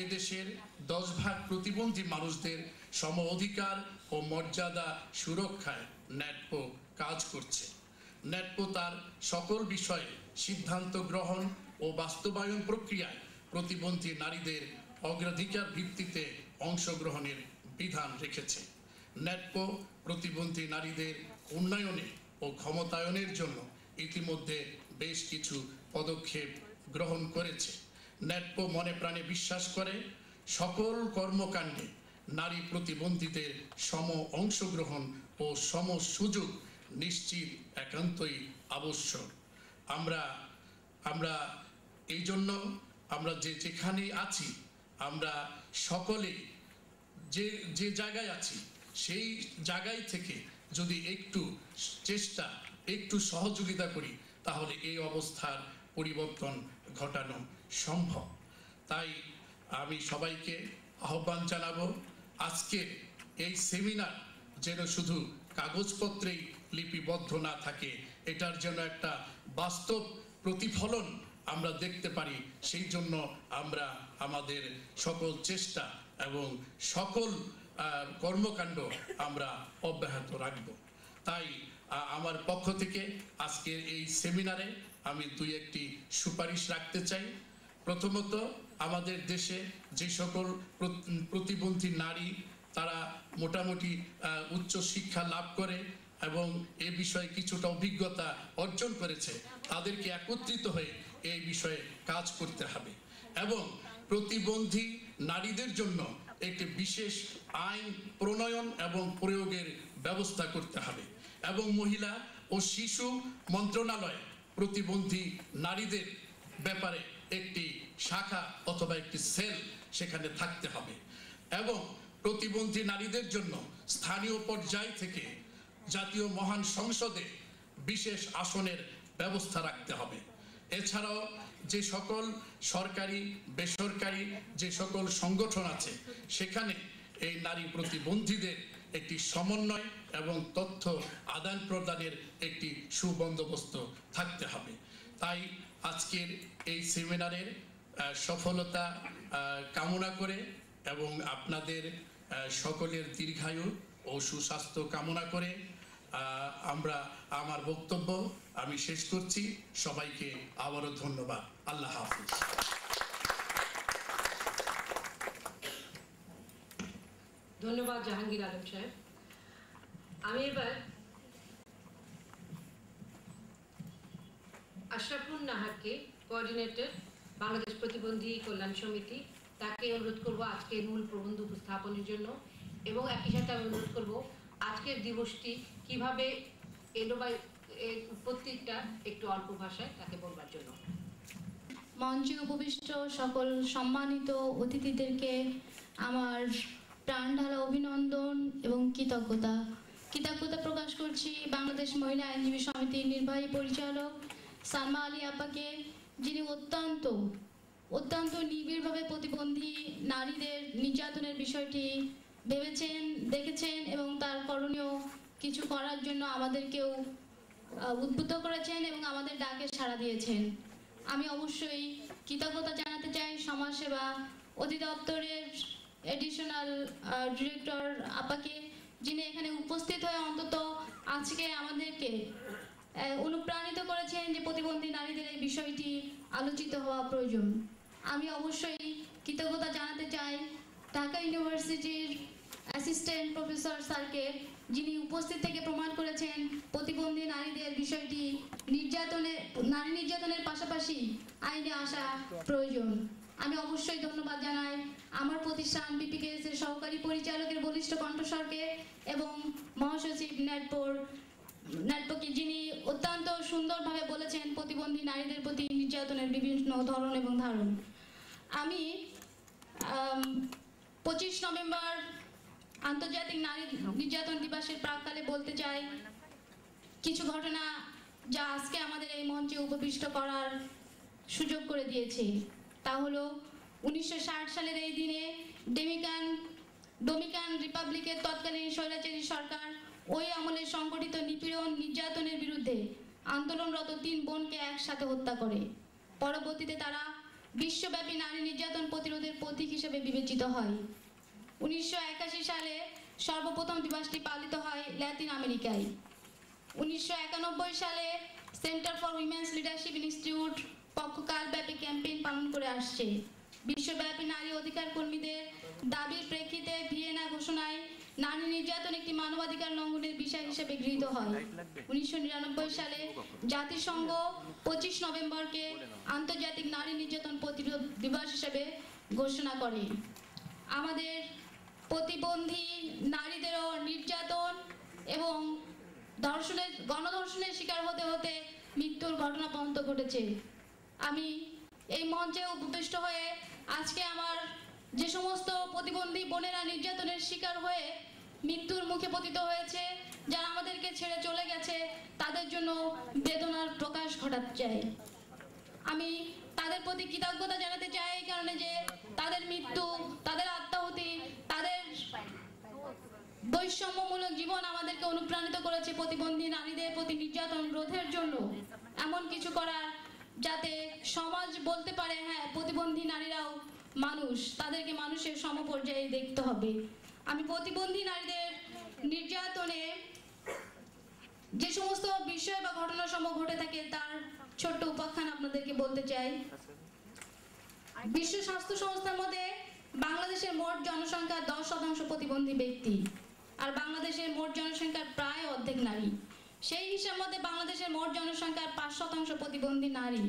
এদেশের 10 ভাগ প্রতিবন্ধী মানুষদের সম অধিকার ও মর্যাদা সুরক্ষায় ন্যাটপো কাজ করছে। ন্যাটপো তার সকল বিষয়ে সিদ্ধান্ত গ্রহণ ও বাস্তবায়ন প্রক্রিয়ায় প্রতিবন্ধী নারীদের অগ্রাধিকার ভিত্তিতে অংশগ্রহণের বিধান রেখেছে। ন্যাটপো প্রতিবন্ধী নারীদের উন্নয়নে ও ক্ষমতায়নের জন্য ইতিমধ্যে বেশ কিছু পদক্ষেপ গ্রহণ করেছে। ন্যাটপো মনে প্রাণে বিশ্বাস করে সকল কর্মকাণ্ডে নারী প্রতিবন্ধীদের সম অংশগ্রহণ ও সম সুযোগ নিশ্চিত একান্তই আবশ্যক। আমরা এই জন্য আমরা যেখানেই আছি, আমরা সকলে যে জায়গায় আছি সেই জায়গায় থেকে যদি একটু চেষ্টা, একটু সহযোগিতা করি তাহলে এই অবস্থার পরিবর্তন ঘটানো সম্ভব। তাই আমি সবাইকে আহ্বান জানাবো, আজকে এই সেমিনার যেন শুধু কাগজপত্রেই লিপিবদ্ধ না থাকে, এটার যেন একটা বাস্তব প্রতিফলন আমরা দেখতে পারি। সেই জন্য আমরা আমাদের সকল চেষ্টা এবং সকল কর্মকাণ্ড আমরা অব্যাহত রাখব। তাই আমার পক্ষ থেকে আজকের এই সেমিনারে আমি 2-1টি সুপারিশ রাখতে চাই। প্রথমত, আমাদের দেশে যে সকল প্রতিবন্ধী নারী তারা মোটামুটি উচ্চ শিক্ষা লাভ করে এবং এ বিষয়ে কিছুটা অভিজ্ঞতা অর্জন করেছে, তাদেরকে একত্রিত হয়ে এই বিষয়ে কাজ করতে হবে এবং প্রতিবন্ধী নারীদের জন্য একটি বিশেষ আইন প্রণয়ন এবং প্রয়োগের ব্যবস্থা করতে হবে এবং মহিলা ও শিশু মন্ত্রণালয় প্রতিবন্ধী নারীদের ব্যাপারে একটি শাখা অথবা একটি সেল সেখানে থাকতে হবে এবং প্রতিবন্ধী নারীদের জন্য স্থানীয় পর্যায় থেকে জাতীয় মহান সংসদে বিশেষ আসনের ব্যবস্থা রাখতে হবে। এছাড়াও যে সকল সরকারি বেসরকারি যে সকল সংগঠন আছে সেখানে এই নারী প্রতিবন্ধীদের একটি সমন্বয় এবং তথ্য আদান প্রদানের একটি সুবন্দোবস্ত থাকতে হবে। তাই আজকের এই সেমিনারের সফলতা কামনা করে এবং আপনাদের সকলের দীর্ঘায়ু ও সুস্বাস্থ্য কামনা করে আমার বক্তব্য আমি শেষ করছি। সবাইকে আবারও ধন্যবাদ। আল্লাহ হাফিজ। ধন্যবাদ জাহাঙ্গীর আলম সাহেব। আমি এবার আশরাফুল নাহারকে, কোঅর্ডিনেটর বাংলাদেশ প্রতিবন্ধী কল্যাণ সমিতি, তাকে অনুরোধ করব আজকের মূল প্রবন্ধ উপস্থাপনের জন্য এবং একই সাথে আমি অনুরোধ করব আজকের দিবসটি কিভাবে এলো বা এর উৎপত্তিটা একটু অল্প ভাষায় তাকে বলবার জন্য। মঞ্চে উপবিষ্ট সকল সম্মানিত অতিথিদেরকে আমার প্রাণঢালা অভিনন্দন এবং কৃতজ্ঞতা প্রকাশ করছি বাংলাদেশ মহিলা আইনজীবী সমিতির নির্বাহী পরিচালক সালমা আলী আপাকে, যিনি অত্যন্ত নিবিড়ভাবে প্রতিবন্ধী নারীদের নির্যাতনের বিষয়টি ভেবেছেন, দেখেছেন এবং তার করণীয় কিছু করার জন্য আমাদেরকেও উদ্বুদ্ধ করেছেন এবং আমাদের ডাকে সাড়া দিয়েছেন। আমি অবশ্যই কৃতজ্ঞতা জানাতে চাই সমাজসেবা অধিদপ্তরের এডিশনাল ডিরেক্টর আপাকে, যিনি এখানে উপস্থিত হয়ে অন্তত আজকে আমাদেরকে অনুপ্রাণিত করেছেন যে প্রতিবন্ধী নারীদের এই বিষয়টি আলোচিত হওয়া প্রয়োজন। আমি অবশ্যই কৃতজ্ঞতা জানাতে চাই ঢাকা ইউনিভার্সিটির অ্যাসিস্ট্যান্ট প্রফেসর স্যারকে, যিনি উপস্থিত থেকে প্রমাণ করেছেন প্রতিবন্ধী নারীদের বিষয়টি নারী নির্যাতনের পাশাপাশি আইনে আসা প্রয়োজন। আমি অবশ্যই ধন্যবাদ জানাই আমার প্রতিষ্ঠান বিপিকেএস এর সহকারী পরিচালকের বলিষ্ঠ কণ্ঠস্বরকে এবং মহাসচিব ন্যাটপোকে, যিনি অত্যন্ত সুন্দরভাবে বলেছেন প্রতিবন্ধী নারীদের প্রতি নির্যাতনের বিভিন্ন ধরন এবং ধারণ। আমি 25 নভেম্বর আন্তর্জাতিক নারী নির্যাতন দিবসের প্রাক্কালে বলতে চাই কিছু ঘটনা যা আজকে আমাদের এই মঞ্চে উপবিষ্ট করার সুযোগ করে দিয়েছে। তা হলো 1960 সালের এই দিনে ডোমিনিকান রিপাবলিকের তৎকালীন স্বৈরাচারী সরকার ওই আমলে সংগঠিত নিপীড়ন নির্যাতনের বিরুদ্ধে আন্দোলনরত 3 বোনকে একসাথে হত্যা করে। পরবর্তীতে তারা বিশ্বব্যাপী নারী নির্যাতন প্রতিরোধের প্রতীক হিসেবে বিবেচিত হয়। 1981 সালে সর্বপ্রথম দিবসটি পালিত হয় ল্যাটিন আমেরিকায়। 1991 সালে centre for women's leadership institute পক্ষকালব্যাপী ক্যাম্পেইন পালন করে আসছে। বিশ্বব্যাপী নারী অধিকার কর্মীদের দাবির প্রেক্ষিতে ভিয়েনা ঘোষণায় নারী নির্যাতন একটি মানবাধিকার লঙ্ঘনের বিষয় হিসেবে গৃহীত হয়। 1999 সালে জাতিসংঘ 25 নভেম্বরকে আন্তর্জাতিক নারী নির্যাতন প্রতিরোধ দিবস হিসেবে ঘোষণা করে। আমাদের প্রতিবন্ধী নারীদেরও নির্যাতন এবং গণধর্ষণের শিকার হতে হতে মৃত্যুর ঘটনা পর্যন্ত ঘটেছে। আমি এই মঞ্চে উপবিষ্ট হয়ে আজকে আমার যে সমস্ত প্রতিবন্ধী বোনেরা নির্যাতনের শিকার হয়ে মৃত্যুর মুখে পতিত হয়েছে, যারা আমাদেরকে ছেড়ে চলে গেছে, তাদের জন্য বেদনার প্রকাশ ঘটাতে চাই। আমি তাদের প্রতি কৃতজ্ঞতা জানাতে চাই এই কারণে যে তাদের মৃত্যু, তাদের আত্মাহুতি, তাদের বৈষম্যমূলক জীবন আমাদেরকে অনুপ্রাণিত করেছে প্রতিবন্ধী নারীদের প্রতি নির্যাতন রোধের জন্য এমন কিছু করার, যাতে সমাজ বলতে পারে হ্যাঁ প্রতিবন্ধী নারীরাও মানুষ, তাদেরকে মানুষের সমপর্যায়ে দেখতে হবে। আমি প্রতিবন্ধী নারীদের নির্যাতনে যে সমস্ত বিষয় বা ঘটনাসমূহ ঘটে থাকে তার ছোট্ট উপাখ্যান আপনাদেরকে বলতে চাই। বিশ্ব স্বাস্থ্য সংস্থার মধ্যে বাংলাদেশের মোট জনসংখ্যা 10% প্রতিবন্ধী ব্যক্তি, আর বাংলাদেশের মোট জনসংখ্যার প্রায় অর্ধেক নারী। সেই হিসাব মতে বাংলাদেশের মোট জনসংখ্যার 5% প্রতিবন্ধী নারী,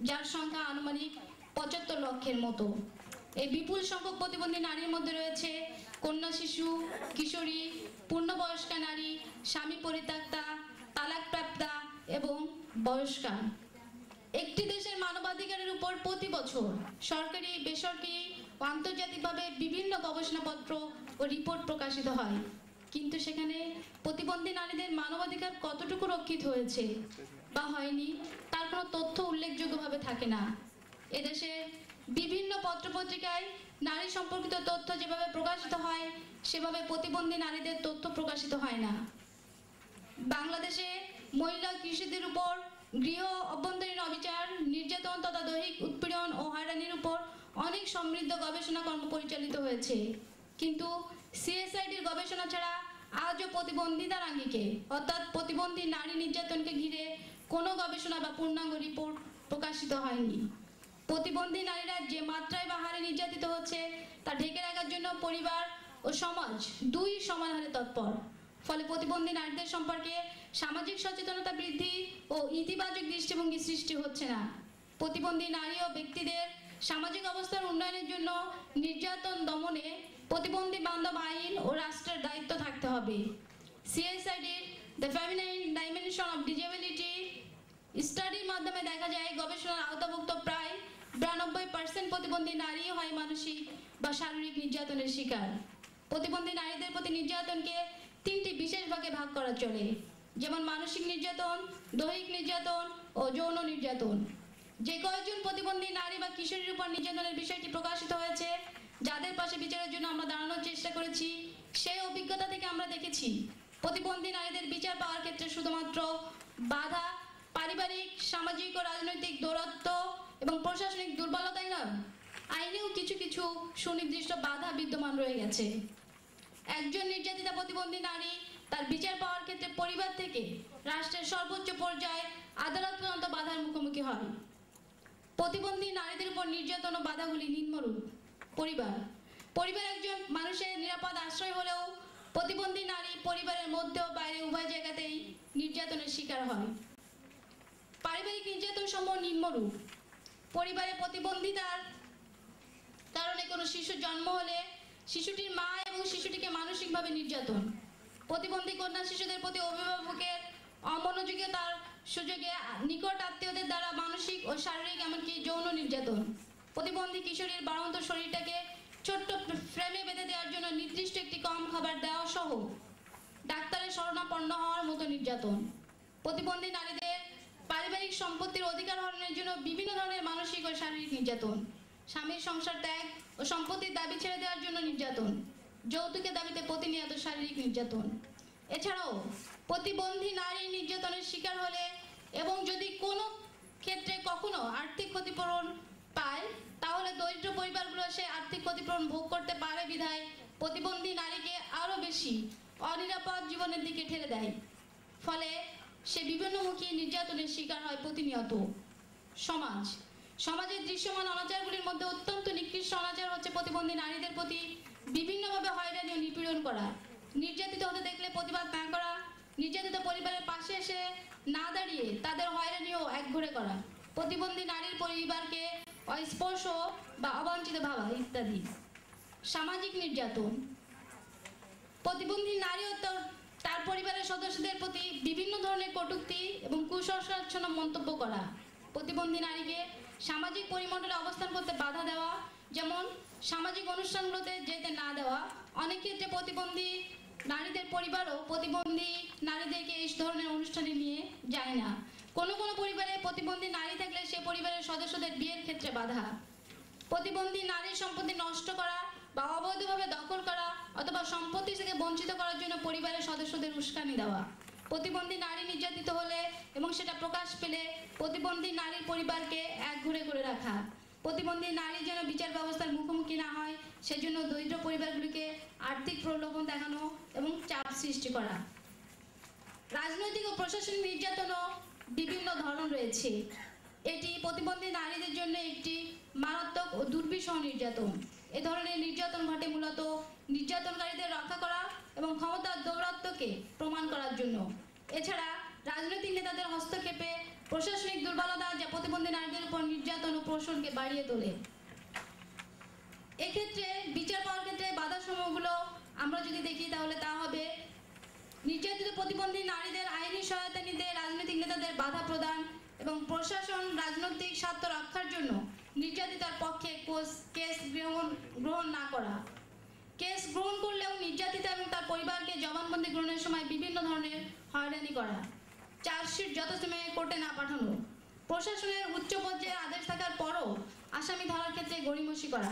যার সংখ্যা আনুমানিক 75 লক্ষের মতো। এই বিপুল সংখ্যক প্রতিবন্ধী নারীর মধ্যে রয়েছে কন্যা শিশু, কিশোরী, পূর্ণবয়স্কা নারী, স্বামী পরিত্যক্তা, তালাকপ্রাপ্তা এবং বয়স্কা। একটি দেশের মানবাধিকারের উপর প্রতি বছর সরকারি, বেসরকারি ও আন্তর্জাতিকভাবে বিভিন্ন গবেষণাপত্র ও রিপোর্ট প্রকাশিত হয়, কিন্তু সেখানে প্রতিবন্ধী নারীদের মানবাধিকার কতটুকু রক্ষিত হয়েছে বা হয়নি তার কোনো তথ্য উল্লেখযোগ্যভাবে থাকে না। এদেশে বিভিন্ন পত্রপত্রিকায় নারী সম্পর্কিত তথ্য যেভাবে প্রকাশিত হয় সেভাবে প্রতিবন্ধী নারীদের তথ্য প্রকাশিত হয় না। বাংলাদেশে মহিলা কৃষিদের উপর গৃহ অভ্যন্তরীণ অবিচার, নির্যাতন তথা দৈহিক উৎপীড়ন ও হয়রানির উপর অনেক সমৃদ্ধ গবেষণা কর্ম পরিচালিত হয়েছে, কিন্তু সিএসআইডির গবেষণা ছাড়া আজও প্রতিবন্ধিতার আঙ্গিকে অর্থাৎ প্রতিবন্ধী নারী নির্যাতনকে ঘিরে কোনো গবেষণা বা পূর্ণাঙ্গ রিপোর্ট প্রকাশিত হয়নি। প্রতিবন্ধী নারীরা যে মাত্রায় বা হারে নির্যাতিত হচ্ছে তা ঢেকে রাখার জন্য পরিবার ও সমাজ দুই সমান হারে তৎপর। ফলে প্রতিবন্ধী নারীদের সম্পর্কে সামাজিক সচেতনতা বৃদ্ধি ও ইতিবাচক দৃষ্টিভঙ্গি সৃষ্টি হচ্ছে না। প্রতিবন্ধী নারী ও ব্যক্তিদের সামাজিক অবস্থার উন্নয়নের জন্য নির্যাতন দমনে প্রতিবন্ধী বান্ধব আইন ও রাষ্ট্রের দায়িত্ব থাকতে হবে। সিএসআইডির the feminine dimension of disability স্টাডির মাধ্যমে দেখা যায় গবেষণার আওতাভুক্ত প্রায় 92% প্রতিবন্ধী নারী হয় মানসিক বা শারীরিক নির্যাতনের শিকার। প্রতিবন্ধী নারীদের প্রতি নির্যাতনকে 3টি বিশেষ ভাগে ভাগ করা চলে, যেমন মানসিক নির্যাতন, দৈহিক নির্যাতন ও যৌন নির্যাতন। যে কয়েকজন প্রতিবন্ধী নারী বা কিশোরীর উপর নির্যাতনের বিষয়টি প্রকাশিত হয়েছে, যাদের পাশে বিচারের জন্য আমরা দাঁড়ানোর চেষ্টা করেছি, সেই অভিজ্ঞতা থেকে আমরা দেখেছি প্রতিবন্ধী নারীদের বিচার পাওয়ার ক্ষেত্রে শুধুমাত্র বাধা পারিবারিক, সামাজিক ও রাজনৈতিক দৌরাত্ম্য এবং প্রশাসনিক দুর্বলতাই নয়, আইনেও কিছু কিছু সুনির্দিষ্ট বাধা বিদ্যমান রয়ে গেছে। একজন নির্যাতিতা প্রতিবন্ধী নারী তার বিচার পাওয়ার ক্ষেত্রে পরিবার থেকে রাষ্ট্রের সর্বোচ্চ পর্যায়ে আদালত পর্যন্ত বাধার মুখোমুখি হয়। প্রতিবন্ধী নারীদের উপর নির্যাতন ও বাধাগুলি নিম্নরূপ। পরিবার একজন মানুষের নিরাপদ আশ্রয় হলেও প্রতিবন্ধী নারী পরিবারের মধ্যে ও বাইরে উভয় জায়গাতেই নির্যাতনের শিকার হয়। পারিবারিক নির্যাতন সমূহ নিম্নরূপ। পরিবারে প্রতিবন্ধিতার কারণে কোনো শিশুর জন্ম হলে শিশুটির মা এবং শিশুটিকে মানসিকভাবে নির্যাতন। প্রতিবন্ধী কন্যা শিশুদের প্রতি অভিভাবকের অমনোযোগিতার সুযোগে নিকট আত্মীয়দের দ্বারা মানসিক ও শারীরিক এমনকি যৌন নির্যাতন। প্রতিবন্ধী কিশোরীর বাড়ন্ত শরীরটাকে ছোট্ট ফ্রেমে বেঁধে দেওয়ার জন্য নির্দিষ্ট একটি কম খাবার দেওয়া সহ ডাক্তারের শরণাপন্ন হওয়ার মতো নির্যাতন। প্রতিবন্ধী নারীদের পারিবারিক সম্পত্তির অধিকার হরণের জন্য বিভিন্ন ধরনের মানসিক ও শারীরিক নির্যাতন। স্বামীর সংসার ত্যাগ ও সম্পত্তির দাবি ছেড়ে দেওয়ার জন্য নির্যাতন। যৌতুকের দাবিতে প্রতিনিয়ত শারীরিক নির্যাতন। এছাড়াও প্রতিবন্ধী নারী নির্যাতনের শিকার হলে এবং যদি কোনো ক্ষেত্রে কখনো আর্থিক ক্ষতিপূরণ পায়, তাহলে দরিদ্র পরিবারগুলো সে আর্থিক ক্ষতিপূরণ ভোগ করতে পারে বিধায় প্রতিবন্ধী নারীকে আরও বেশি অনিরাপদ জীবনের দিকে ঠেলে দেয়। ফলে সে বিভিন্নমুখী নির্যাতনের শিকার হয় প্রতিনিয়ত। সমাজের দৃশ্যমান অনাচারগুলির মধ্যে অত্যন্ত নিকৃষ্ট অনাচার হচ্ছে প্রতিবন্ধী নারীদের প্রতি বিভিন্নভাবে হয়রানি ও নিপীড়ন করা। নির্যাতিত হতে দেখলে প্রতিবাদ না করা, নির্যাতিত পরিবারের পাশে এসে না দাঁড়িয়ে তাদের হয়রানি ও একঘরে করা, প্রতিবন্ধী নারীর পরিবারকে অস্পর্শ বা অবাঞ্ছিত ভাবা ইত্যাদি। সামাজিক নির্যাতন। প্রতিবন্ধী নারী ও তার পরিবারের সদস্যদের প্রতি বিভিন্ন ধরনের কটূক্তি এবং কুসংস্কারাচ্ছন্ন মন্তব্য করা। প্রতিবন্ধী নারীকে সামাজিক পরিমণ্ডলে অবস্থান করতে বাধা দেওয়া, যেমন সামাজিক অনুষ্ঠানগুলোতে যেতে না দেওয়া। অনেক ক্ষেত্রে প্রতিবন্ধী নারীদের পরিবারও প্রতিবন্ধী নারীদেরকে এই ধরনের অনুষ্ঠানে নিয়ে যায় না। কোনো কোনো পরিবারে প্রতিবন্ধী নারী থাকলে সে পরিবারের সদস্যদের বিয়ের ক্ষেত্রে বাধা। প্রতিবন্ধী নারীর সম্পত্তি নষ্ট করা বা অবৈধভাবে দখল করা অথবা সম্পত্তি থেকে বঞ্চিত করার জন্য পরিবারের সদস্যদের উস্কানি দেওয়া। প্রতিবন্ধী নারী নির্যাতিত হলে এবং সেটা প্রকাশ পেলে প্রতিবন্ধী নারীর পরিবারকে একঘরে করে রাখা। প্রতিবন্ধী নারী যেন বিচার ব্যবস্থার মুখোমুখি না হয় সেজন্য দরিদ্র পরিবারগুলিকে আর্থিক প্রলোভন দেখানো এবং চাপ সৃষ্টি করা। রাজনৈতিক ও প্রশাসনিক নির্যাতনও বিভিন্ন ধরন রয়েছে। এটি প্রতিবন্ধী নারীদের জন্য একটি মারাত্মক ও দুর্বিষহ নির্যাতন। এ ধরনের নির্যাতন ঘটে মূলত নির্যাতনকারীদের রক্ষা করা এবং ক্ষমতার দৌরাত্ম্যকে প্রমাণ করার জন্য। এছাড়া রাজনৈতিক নেতাদের হস্তক্ষেপে প্রশাসনিক দুর্বলতা যা প্রতিবন্ধী নারীদের উপর নির্যাতন ও প্রহসনকে বাড়িয়ে তোলে। এক্ষেত্রে বিচার পাওয়ার ক্ষেত্রে বাধা সমূহগুলো আমরা যদি দেখি তাহলে তা হবে নির্যাতিত প্রতিবন্ধী নারীদের আইনি সহায়তা নিতে রাজনৈতিক নেতাদের বাধা প্রদান এবং প্রশাসন রাজনৈতিক স্বার্থ রক্ষার জন্য নির্যাতিতার পক্ষে কেস গ্রহণ না করা। কেস গ্রহণ করলেও নির্যাতিতা এবং তার পরিবারকে জবানবন্দি গ্রহণের সময় বিভিন্ন ধরনের হয়রানি করা। চার্জশিট যথাসময়ে কোর্টে না পাঠানো। প্রশাসনের উচ্চ পর্যায়ে আদেশ থাকার পরও আসামি ধরার ক্ষেত্রে গড়িমসি করা।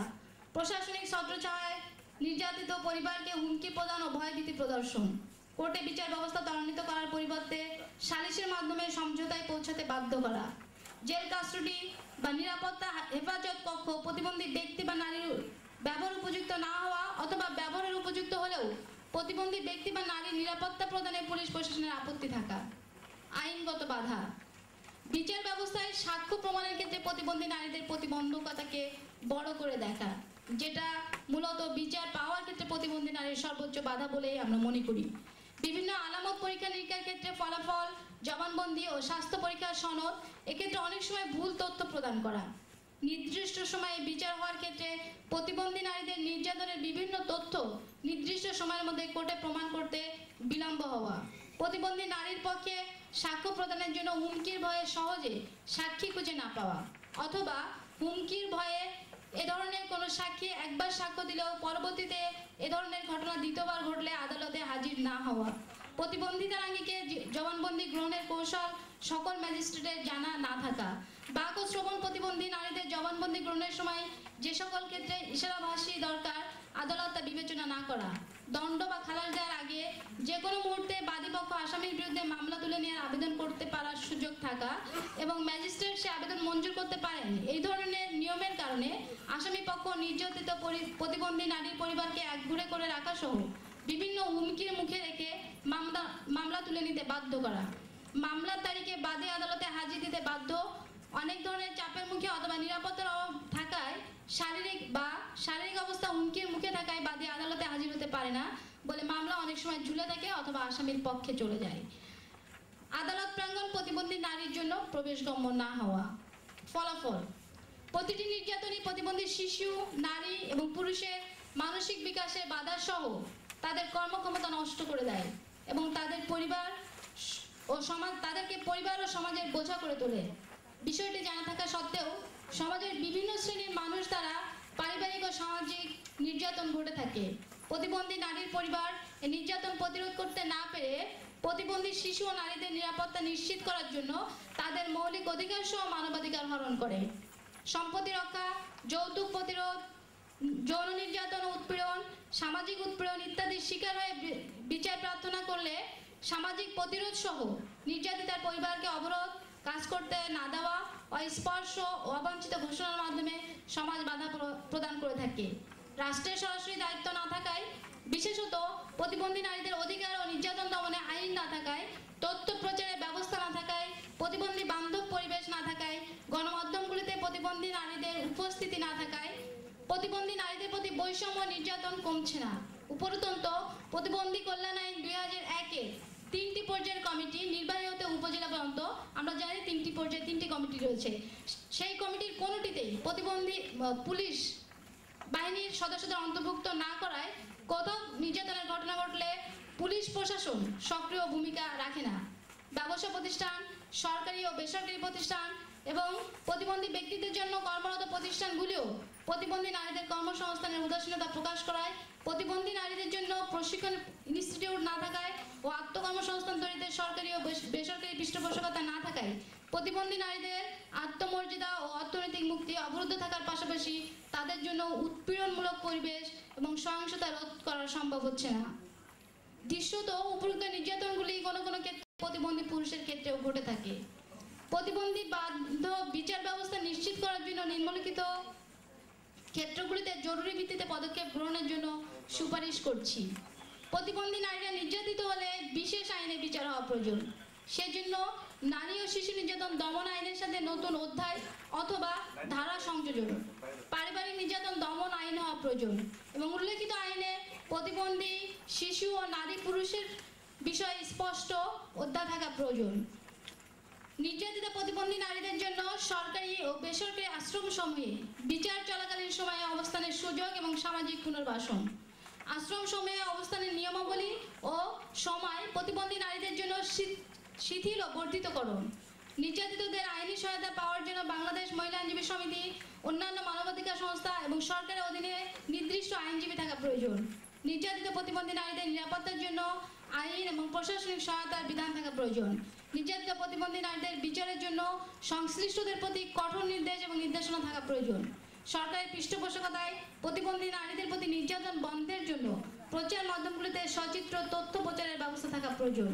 প্রশাসনিক ছত্রছায়ায় নির্যাতিত পরিবারকে হুমকি প্রদান ও ভয়ভীতি প্রদর্শন। কোর্টে বিচার ব্যবস্থা ত্বরান্বিত করার পরিবর্তে সালিসের মাধ্যমে সমঝোতায় পৌঁছাতে বাধ্য করা। জেল কাস্টডি বা নিরাপত্তা হেফাজত কক্ষ প্রতিবন্ধী ব্যক্তি বা নারীর ব্যবহার উপযুক্ত না হওয়া অথবা ব্যবহারের উপযুক্ত হলেও প্রতিবন্ধী ব্যক্তি বা নারীর নিরাপত্তা প্রদানে পুলিশ প্রশাসনের আপত্তি থাকা। আইনগত বাধা। বিচার ব্যবস্থায় সাক্ষ্য প্রমাণের ক্ষেত্রে প্রতিবন্ধী নারীদের প্রতিবন্ধকতাকে বড় করে দেখা, যেটা মূলত বিচার পাওয়ার ক্ষেত্রে প্রতিবন্ধী নারীর সর্বোচ্চ বাধা বলেই আমরা মনে করি। বিভিন্ন আলামত পরীক্ষা নিরীক্ষার ক্ষেত্রে ফলাফল, জবানবন্দি ও স্বাস্থ্য পরীক্ষার সনদ এক্ষেত্রে অনেক সময় ভুল তথ্য প্রদান করা। নির্দিষ্ট সময়ে বিচার হওয়ার ক্ষেত্রে প্রতিবন্ধী নারীদের নির্যাতনের বিভিন্ন তথ্য নির্দিষ্ট সময়ের মধ্যে কোর্টে প্রমাণ করতে বিলম্ব হওয়া। প্রতিবন্ধী নারীর পক্ষে সাক্ষ্য প্রদানের জন্য হুমকির ভয়ে সহজে সাক্ষী খুঁজে না পাওয়া অথবা হুমকির ভয়ে এ ধরনের কোনো সাক্ষী একবার সাক্ষ্য দিলেও পরবর্তীতে এ ধরনের ঘটনা দ্বিতীয়বার ঘটলে আদালতে হাজির না হওয়া, প্রতিবন্ধিতাঙ্গীকে জবানবন্দি গ্রহণের কৌশল সকল ম্যাজিস্ট্রেটের জানা না থাকা, বাক ও শ্রবণ প্রতিবন্ধী নারীদের জবানবন্দি গ্রহণের সময় যে সকল ক্ষেত্রে ইশারাভাষী দরকার আদালত তা বিবেচনা না করা, দণ্ড বা খালাস দেওয়ার আগে যে কোনো মুহূর্তে বাদীপক্ষ আসামির বিরুদ্ধে মামলা তুলে নেওয়ার আবেদন করতে পারার সুযোগ থাকা এবং ম্যাজিস্ট্রেট সে আবেদন মঞ্জুর করতে পারেন, এই ধরনের নিয়মের কারণে আসামি পক্ষ নির্যাতিত প্রতিবন্ধী নারীর পরিবারকে একঘরে করে রাখা সহ বিভিন্ন হুমকির মুখে রেখে মামলা তুলে নিতে বাধ্য করা, মামলার তারিখে বাদী আদালতে হাজির দিতে বাধ্য, অনেক ধরনের চাপের মুখে অথবা নিরাপত্তার অভাব থাকায় শারীরিক অবস্থা হুমকির মুখে থাকায় বাদী আদালতে হাজির হতে পারে না বলে মামলা অনেক সময় ঝুলে থাকে অথবা আসামির পক্ষে চলে যায়। আদালত প্রাঙ্গণ প্রতিবন্ধী নারীর জন্য প্রবেশগম্য না হওয়া। ফলাফল: প্রতিটি নির্যাতনী প্রতিবন্ধী শিশু, নারী এবং পুরুষের মানসিক বিকাশে বাধা সহ তাদের কর্মক্ষমতা নষ্ট করে দেয় এবং তাদেরকে পরিবার ও সমাজের বোঝা করে তোলে। বিষয়টি জানা থাকা সত্ত্বেও সমাজের বিভিন্ন শ্রেণীর মানুষ দ্বারা পারিবারিক ও সামাজিক নির্যাতন ঘটে থাকে। প্রতিবন্ধী নারীর পরিবার এই নির্যাতন প্রতিরোধ করতে না পেরে প্রতিবন্ধী শিশু ও নারীদের নিরাপত্তা নিশ্চিত করার জন্য তাদের মৌলিক অধিকার সহ মানবাধিকার হরণ করে। সম্পত্তি রক্ষা, যৌতুক প্রতিরোধ, যৌন নির্যাতন ও উৎপীড়ন, সামাজিক উৎপীড়ন ইত্যাদির শিকার হয়ে বিচার প্রার্থনা করলে সামাজিক প্রতিরোধ সহ নির্যাতিতার পরিবারকে অবরোধ, কাজ করতে না দেওয়া, অস্পর্শ ও অবাঞ্ছিত ঘোষণার মাধ্যমে সমাজ বাধা প্রদান করে থাকে। রাষ্ট্রের সরাসরি দায়িত্ব না থাকায়, বিশেষত প্রতিবন্ধী নারীদের অধিকার ও নির্যাতন দমনে আইন না থাকায়, তথ্য প্রচারের ব্যবস্থা না থাকায়, প্রতিবন্ধী বান্ধব পরিবেশ না থাকায়, গণমাধ্যমগুলিতে প্রতিবন্ধী নারীদের উপস্থিতি না থাকায় প্রতিবন্ধী নারীদের প্রতি বৈষম্য নির্যাতন কমছে না। উপরন্তু প্রতিবন্ধী কল্যাণ আইন 2001-এর 3টি পর্যায়ের কমিটি নির্বাহী হতে উপজেলা পর্যন্ত, আমরা জানি 3টি পর্যায়ে 3টি কমিটি রয়েছে, সেই কমিটির কোনোটিতেই প্রতিবন্ধী পুলিশ বাহিনীর সদস্যদের অন্তর্ভুক্ত না করায় কোথাও নির্যাতনের ঘটনা ঘটলে পুলিশ প্রশাসন সক্রিয় ভূমিকা রাখে না। ব্যবসা প্রতিষ্ঠান, সরকারি ও বেসরকারি প্রতিষ্ঠান এবং প্রতিবন্ধী ব্যক্তিদের জন্য কর্মরত প্রতিষ্ঠানগুলিও প্রতিবন্ধী নারীদের কর্মসংস্থানের উদাসীনতা প্রকাশ করায়, প্রতিবন্ধী নারীদের জন্য প্রশিক্ষণ ইনস্টিটিউট না থাকায় ও আত্মকর্মসংস্থান তৈরিতে সরকারি ও বেসরকারি পৃষ্ঠপোষকতা না থাকায় প্রতিবন্ধী নারীদের আত্মমর্যাদা ও অর্থনৈতিক মুক্তি অবরুদ্ধ থাকার পাশাপাশি তাদের জন্য উৎপীড়নমূলক পরিবেশ এবং সহিংসতা রোধ করা সম্ভব হচ্ছে না। দৃশ্যত উপরোক্ত নির্যাতনগুলি কোনো কোনো ক্ষেত্রে প্রতিবন্ধী পুরুষের ক্ষেত্রেও ঘটে থাকে। প্রতিবন্ধী বান্ধব বিচার ব্যবস্থা নিশ্চিত করার জন্য নিম্নলিখিত ক্ষেত্রগুলিতে জরুরি ভিত্তিতে পদক্ষেপ গ্রহণের জন্য সুপারিশ করছি। প্রতিবন্ধী নারীরা নির্যাতিত হলে বিশেষ আইনে বিচার হওয়া প্রয়োজন। সেজন্য নারী ও শিশু নির্যাতন দমন আইনের সাথে নতুন অধ্যায় অথবা ধারা সংযোজন, পারিবারিক নির্যাতন দমন আইন হওয়া প্রয়োজন এবং উল্লেখিত আইনে প্রতিবন্ধী শিশু ও নারী পুরুষের বিষয়ে স্পষ্ট অধ্যায় থাকা প্রয়োজন। নির্যাতিত প্রতিবন্ধী নারীদের জন্য সরকারি ও বেসরকারি আশ্রমসমূহে বিচার চলাকালীন সময়ে অবস্থানের সুযোগ এবং সামাজিক পুনর্বাসন, আশ্রমসমূহে অবস্থানের নিয়মাবলী ও সময় প্রতিবন্ধী নারীদের জন্য শিথিল ও বর্ধিতকরণ, নির্যাতিতদের আইনি সহায়তা পাওয়ার জন্য বাংলাদেশ মহিলা আইনজীবী সমিতি, অন্যান্য মানবাধিকার সংস্থা এবং সরকারের অধীনে নির্দিষ্ট আইনজীবী থাকা প্রয়োজন। নির্যাতিত প্রতিবন্ধী নারীদের নিরাপত্তার জন্য আইন এবং প্রশাসনিক সহায়তার বিধান থাকা প্রয়োজন। নির্যাতিত প্রতিবন্ধী নারীদের বিচারের জন্য সংশ্লিষ্টদের প্রতি কঠোর নির্দেশ এবং নির্দেশনা থাকা প্রয়োজন। সরকারের পৃষ্ঠপোষকতায় প্রতিবন্ধী নারীদের প্রতি নির্যাতন বন্ধের জন্য প্রচার মাধ্যমগুলিতে সচিত্র তথ্য প্রচারের ব্যবস্থা থাকা প্রয়োজন।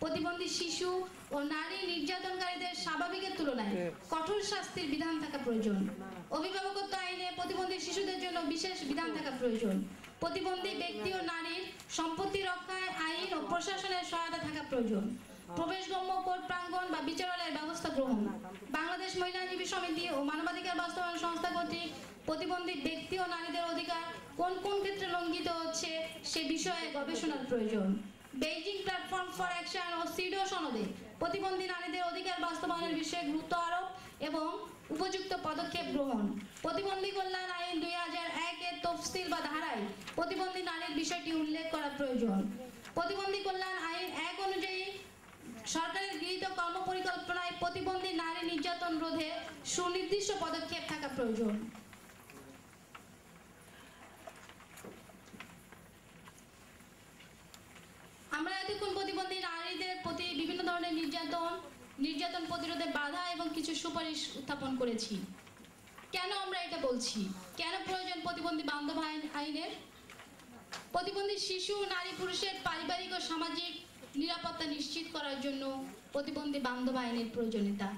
প্রতিবন্ধী শিশু ও নারী নির্যাতনকারীদের স্বাভাবিকের তুলনায় কঠোর শাস্তির বিধান থাকা প্রয়োজন। অভিভাবকত্ব আইনে প্রতিবন্ধী শিশুদের জন্য বিশেষ বিধান থাকা প্রয়োজন। প্রতিবন্ধী ব্যক্তি ও নারীর সম্পত্তি রক্ষায় আইন ও প্রশাসনের সহায়তা থাকা প্রয়োজন। প্রবেশগম্য কোর্ট প্রাঙ্গণ বা বিচারালয়ের ব্যবস্থা গ্রহণ। বাংলাদেশ মহিলা আইনজীবী সমিতি ও মানবাধিকার বাস্তবায়ন সংস্থা কর্তৃক প্রতিবন্ধী ব্যক্তি ও নারীদের অধিকার কোন কোন ক্ষেত্রে লঙ্ঘিত হচ্ছে সে বিষয়ে গবেষণার প্রয়োজন। বেইজিং প্ল্যাটফর্ম ফর অ্যাকশন ও সিডো সনদে প্রতিবন্ধী নারীদের অধিকার বাস্তবায়নের বিষয়ে গুরুত্ব আরোপ এবং উপযুক্ত পদক্ষেপ গ্রহণ। প্রতিবন্ধী কল্যাণ আইন 2001-এর তফসিল বা ধারায় প্রতিবন্ধী নারীর বিষয়টি উল্লেখ করা প্রয়োজন। প্রতিবন্ধী কল্যাণ আইন 1 অনুযায়ী সরকারের গৃহীত কর্মপরিকল্পনায় প্রতিবন্ধী নারী নির্যাতন রোধে সুনির্দিষ্ট পদক্ষেপ থাকা প্রয়োজন। আমরা এতক্ষণ প্রতিবন্ধী নারীদের প্রতি বিভিন্ন ধরনের নির্যাতন প্রতিরোধে বাধা এবং কিছু সুপারিশ উত্থাপন করেছি। কেন আমরা এটা বলছি? কেন প্রয়োজন প্রতিবন্ধী বান্ধব আইনের? প্রতিবন্ধী শিশু, নারী, পুরুষের পারিবারিক ও সামাজিক নিরাপত্তা নিশ্চিত করার জন্য প্রতিবন্ধী বান্ধব আইনের প্রয়োজনীয়তা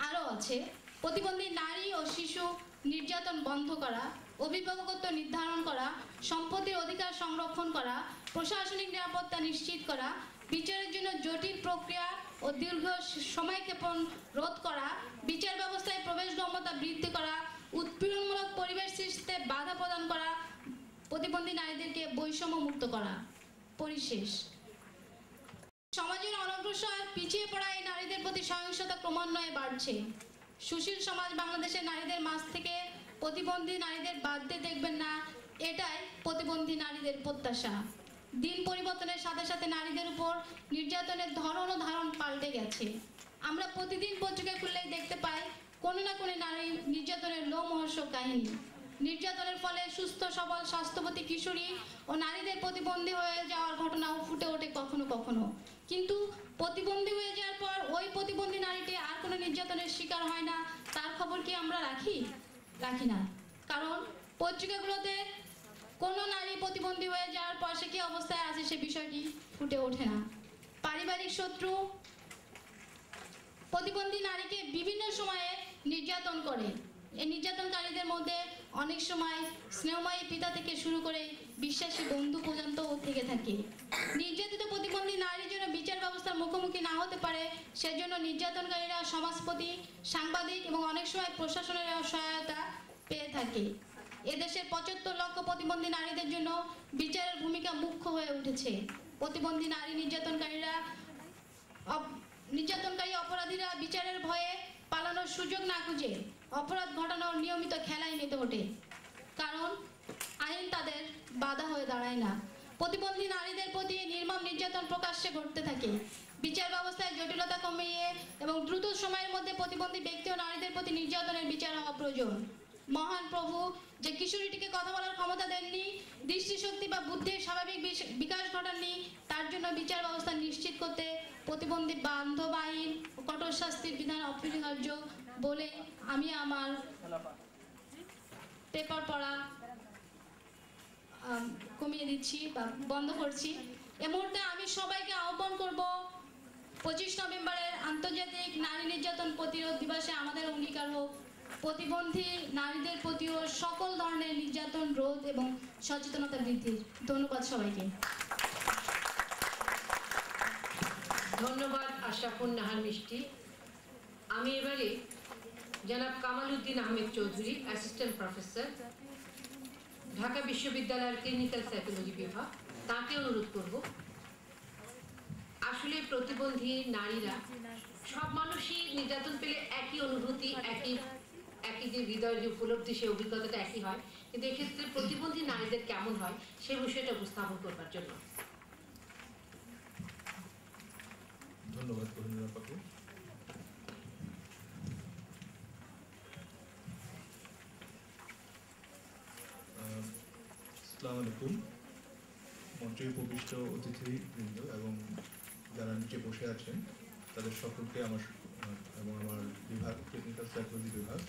আরও আছে। প্রতিবন্ধী নারী ও শিশু নির্যাতন বন্ধ করা, অভিভাবকত্ব নির্ধারণ করা, সম্পত্তির অধিকার সংরক্ষণ করা, প্রশাসনিক নিরাপত্তা নিশ্চিত করা, বিচারের জন্য জটিল প্রক্রিয়া ও দীর্ঘ সময়ক্ষেপণ রোধ করা, বিচার ব্যবস্থায় প্রবেশগম্যতা বৃদ্ধি করা, উৎপীড়নমূলক পরিবেশ সৃষ্টিতে বাধা প্রদান করা, প্রতিবন্ধী নারীদেরকে বৈষম্য মুক্ত করা। পরিশেষ, সমাজের অনগ্রসর পিছিয়ে পড়া এই নারীদের প্রতি সহিংসতা ক্রমান্বয়ে বাড়ছে। সুশীল সমাজ বাংলাদেশের নারীদের মাঝ থেকে প্রতিবন্ধী নারীদের বাদ দিয়ে দেখবেন না, এটাই প্রতিবন্ধী নারীদের প্রত্যাশা। দিন পরিবর্তনের সাথে সাথে নারীদের উপর নির্যাতনের ধরন ও ধারণ পাল্টে গেছে। আমরা প্রতিদিন পত্রিকা খুললেই দেখতে পাই কোনো না কোনো নারী নির্যাতনের লোমহর্ষক কাহিনী। নির্যাতনের ফলে সুস্থ সবল স্বাস্থ্যবতী কিশোরী ও নারীদের প্রতিবন্ধী হয়ে যাওয়ার ঘটনাও ফুটে ওঠে কখনো কখনো। কিন্তু প্রতিবন্ধী হয়ে যাওয়ার পর ওই প্রতিবন্ধী নারীটি আর কোনো নির্যাতনের শিকার হয় না, তার খবর কি আমরা রাখি না। কারণ পত্রিকাগুলোতে কোনো নারী প্রতিবন্ধী হয়ে যাওয়ার পর সে কি অবস্থায় আছে সে বিষয়টি ফুটে ওঠে না। পারিবারিক শত্রু প্রতিবন্ধী নারীকে বিভিন্ন সময়ে নির্যাতন করে। এই নির্যাতনকারীদের মধ্যে অনেক সময় স্নেহময়ী পিতা থেকে শুরু করে বিশ্বাসী বন্ধু পর্যন্ত থেকে থাকে। নির্যাতিত প্রতিবন্ধী নারীর জন্য বিচার ব্যবস্থার মুখোমুখি না হতে পারে, সেজন্য নির্যাতনকারীরা সমাজপতি, সাংবাদিক এবং অনেক সময় প্রশাসনের সহায়তা পেয়ে থাকে। এদেশের ৭৫ লক্ষ প্রতিবন্ধী নারীদের জন্য বিচারের ভূমিকা মুখ্য হয়ে উঠেছে। প্রতিবন্ধী নারী নির্যাতনকারী অপরাধীরা বিচারের ভয়ে পালানোর সুযোগ না খুঁজে অপরাধ ঘটানোর নিয়মিত খেলায় মেতে ওঠে, কারণ আইন তাদের বাধা হয়ে দাঁড়ায় না। প্রতিবন্ধী নারীদের প্রতি নির্মম নির্যাতন প্রকাশ্যে ঘটতে থাকে। বিচার ব্যবস্থায় জটিলতা কমিয়ে এবং দ্রুত সময়ের মধ্যে প্রতিবন্ধী ব্যক্তি ও নারীদের প্রতি নির্যাতনের বিচার হওয়া প্রয়োজন। মহান প্রভু যে কিশোরীটিকে কথা বলার ক্ষমতা দেননি, দৃষ্টিশক্তি বা বুদ্ধির স্বাভাবিক বিকাশ ঘটাননি, তার জন্য বিচার ব্যবস্থা নিশ্চিত করতে প্রতিবন্ধী বান্ধব আইন ও কঠোর শাস্তির বিধান অপরিহার্য বলে আমি আমার পেপার পড়া কমিয়ে দিচ্ছি বা বন্ধ করছি। এ মুহূর্তে আমি সবাইকে আহ্বান করব 25 নভেম্বরের আন্তর্জাতিক নারী নির্যাতন প্রতিরোধ দিবসে আমাদের অঙ্গীকার হোক প্রতিবন্ধী নারীদের প্রতিও সকল ধরনের নির্যাতন রোধ এবং সচেতনতা বৃদ্ধির। ধন্যবাদ সবাইকে। ধন্যবাদ আশরাফুন নাহার মিষ্টি। আমি এবারে জনাব কামাল উদ্দিন আহমেদ চৌধুরী, অ্যাসিস্ট্যান্ট প্রফেসর, ঢাকা বিশ্ববিদ্যালয়ের ক্লিনিক্যাল সাইকোলজি বিভাগ, তাকে অনুরোধ করব। আসলে প্রতিবন্ধী নারীরা সব মানুষই নির্যাতন পেলে একই অনুভূতি, একই যে হৃদয়ের যে উপলব্ধি, সে অভিজ্ঞতাটা একই হয়, কিন্তু এক্ষেত্রে প্রতিবন্ধী নারীদের কেমন হয় সে বিষয়টা উপস্থাপন করবার জন্য ধন্যবাদ কহিনুর আপাকে। আসসালামু আলাইকুম। মঞ্চে উপবিষ্ট অতিথিবৃন্দ এবং যারা নিচে বসে আছেন তাদের সকলকে আমার এবং আমার বিভাগ টেকনিক্যাল সাইকোলজি বিভাগ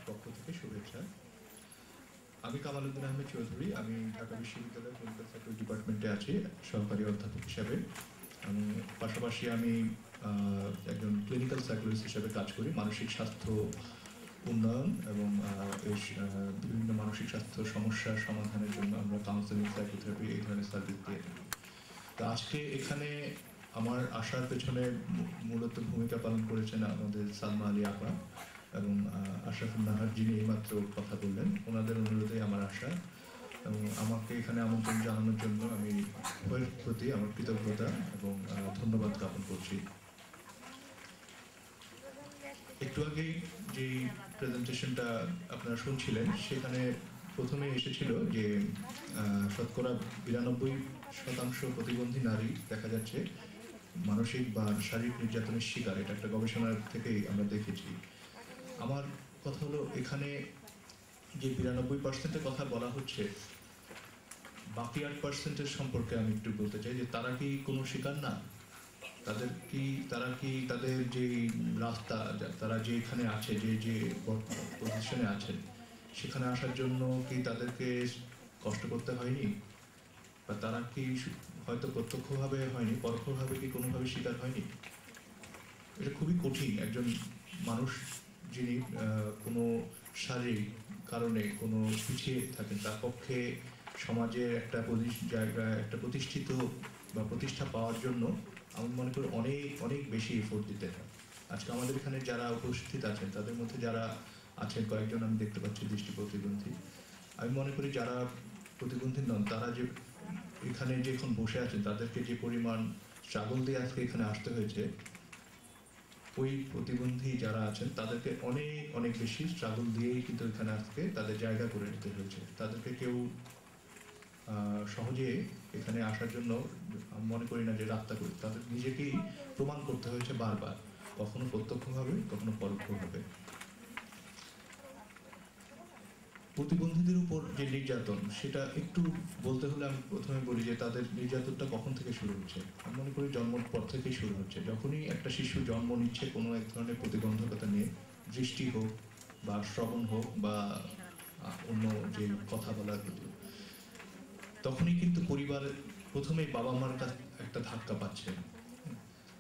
পক্ষ থেকে শুভেচ্ছা। আমি কামাল উদ্দিন আহমেদ চৌধুরী, আমি ঢাকা বিশ্ববিদ্যালয়ের ক্লিনিক্যাল সাইকোলজি ডিপার্টমেন্টে আছি সহকারী অধ্যাপক হিসাবে। আমি পাশাপাশি আমি একজন ক্লিনিক্যাল সাইকোলজিস্ট হিসেবে কাজ করি মানসিক স্বাস্থ্য উন্নয়ন এবং বিভিন্ন মানসিক স্বাস্থ্য সমস্যার সমাধানের জন্য আমরা কাউন্সেলিং, সাইকোথেরাপি এই ধরনের সার্ভিস দিয়ে থাকি। তো আজকে এখানে আমার আসার পেছনে মূলত ভূমিকা পালন করেছেন আমাদের সালমা আলী আপা এবং আশরাফুন নাহার, যিনি এইমাত্র কথা বললেন। ওনাদের অনুরোধে আমার আসা এবং আমাকে এখানে আমন্ত্রণ জানানোর জন্য আমি উভয়ের প্রতি আমার কৃতজ্ঞতা এবং ধন্যবাদ জ্ঞাপন করছি। একটু আগে যে প্রেজেন্টেশনটা আপনারা শুনছিলেন সেখানে প্রথমে এসেছিল যে শতকরা 92% প্রতিবন্ধী নারী দেখা যাচ্ছে মানসিক বা শারীরিক নির্যাতনের শিকার। এটা একটা গবেষণার থেকেই আমরা দেখেছি। আমার কথা হলো এখানে যে 92%-এর কথা বলা হচ্ছে, বাকি 8% সম্পর্কে আমি একটু বলতে চাই যে তারা কি কোনো শিকার না? তারা কি তাদের যে রাস্তা, তারা যেখানে আছে, যে পজিশনে আছেন, সেখানে আসার জন্য কি তাদেরকে কষ্ট করতে হয়নি? বা তারা কি হয়তো প্রত্যক্ষভাবে হয়নি, পরোক্ষভাবে কি কোনোভাবে শিকার হয়নি? এটা খুবই কঠিন। একজন মানুষ যিনি কোনো শারীরিক কারণে কোনো পিছিয়ে থাকেন, তার পক্ষে সমাজের একটা জায়গায় একটা প্রতিষ্ঠিত বা প্রতিষ্ঠা পাওয়ার জন্য আমি মনে করি অনেক অনেক বেশি এফোর্ট দিতে হয়। আজকে আমাদের এখানে যারা উপস্থিত আছেন তাদের মধ্যে যারা আছেন কয়েকজন আমি দেখতে পাচ্ছি দৃষ্টি প্রতিবন্ধী। আমি মনে করি যারা প্রতিবন্ধী নন তারা যে এখানে যে এখন বসে আছেন তাদেরকে যে পরিমাণ স্ট্রাগল দিয়ে আজকে এখানে আসতে হয়েছে, ওই প্রতিবন্ধী যারা আছেন তাদেরকে অনেক অনেক বেশি স্ট্রাগল দিয়েই কিন্তু এখানে আজকে তাদের জায়গা করে নিতে হয়েছে। তাদেরকে কেউ সহজে এখানে আসার জন্য আমি মনে করি না যে রাস্তা করে, তাদের নিজেকেই প্রমাণ করতে হয়েছে বারবার, কখনো প্রত্যক্ষভাবে কখনো পরোক্ষভাবে। প্রতিবন্ধীদের উপর যে নির্যাতন, সেটা একটু বলতে হলে আমি প্রথমে বলি যে তাদের নির্যাতনটা কখন থেকে শুরু হচ্ছে। আমি মনে করি জন্মের পর থেকেই শুরু হচ্ছে। যখনই একটা শিশু জন্ম নিচ্ছে কোনো এক ধরনের প্রতিবন্ধকতা নিয়ে, দৃষ্টি হোক বা শ্রবণ হোক বা অন্য যে কথা বলার প্রতি, তখনই কিন্তু পরিবারের প্রথমেই বাবা মার কাছে একটা ধাক্কা পাচ্ছে।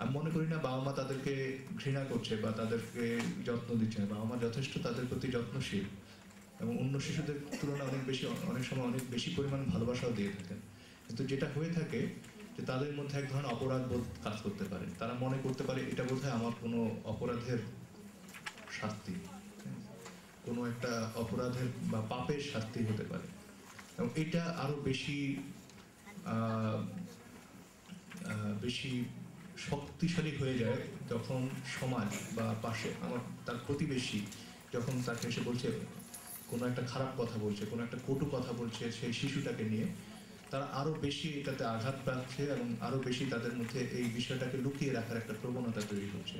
আমি মনে করি না বাবা মা তাদেরকে ঘৃণা করছে বা তাদেরকে যত্ন দিচ্ছে না। বাবা মা যথেষ্ট তাদের প্রতি যত্নশীল এবং অন্য শিশুদের তুলনায় অনেক সময় অনেক বেশি পরিমাণ ভালোবাসাও দিয়ে থাকেন। কিন্তু যেটা হয়ে থাকে যে তাদের মধ্যে এক ধরনের অপরাধ বোধ কাজ করতে পারে। তারা মনে করতে পারে এটা বোধহয় আমার কোনো অপরাধের শাস্তি, কোনো একটা অপরাধের বা পাপের শাস্তি হতে পারে। এবং এটা আরো বেশি শক্তিশালী হয়ে যায় যখন সমাজ বা পাশে তার প্রতিবেশী যখন তাকে এসে বলছে, কোনো একটা খারাপ কথা বলছে, কোনো একটা কটু কথা বলছে সেই শিশুটাকে নিয়ে, তারা আরো বেশি এটাতে আঘাত পাচ্ছে এবং আরো বেশি তাদের মধ্যে এই বিষয়টাকে লুকিয়ে রাখার একটা প্রবণতা তৈরি হচ্ছে।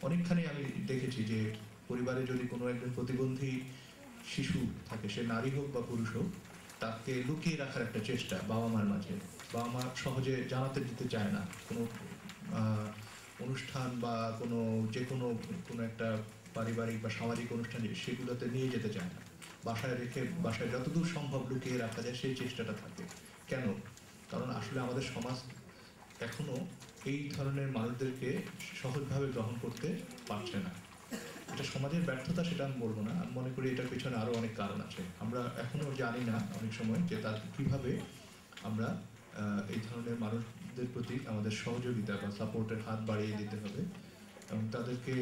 অনেকখানি আমি দেখেছি যে পরিবারে যদি কোনো একজন প্রতিবন্ধী শিশু থাকে, সে নারী হোক বা পুরুষ হোক, তাকে লুকিয়ে রাখার একটা চেষ্টা বাবা মার মাঝে। বাবা মা সহজে জানাতে দিতে চায় না, কোনো অনুষ্ঠান বা কোনো একটা পারিবারিক বা সামাজিক অনুষ্ঠানে সেগুলোতে নিয়ে যেতে চায় না, বাসায় রেখে বাসায় যতদূর সম্ভব লুকিয়ে রাখা যায় সেই চেষ্টাটা থাকে। কেন? কারণ আসলে আমাদের সমাজ এখনো এই ধরনের মানুষদেরকে সহজভাবে গ্রহণ করতে পারছে না। এটা সমাজের ব্যর্থতা সেটা আমি বলবো না, আমি মনে করি এটার পেছনে আরো অনেক কারণ আছে। আমরা এখনো জানি না অনেক সময় যে তার কিভাবে আমরা এই ধরনের মানুষদের প্রতি আমাদের সহযোগিতা বা সাপোর্টের হাত বাড়িয়ে দিতে হবে এবং তাদেরকে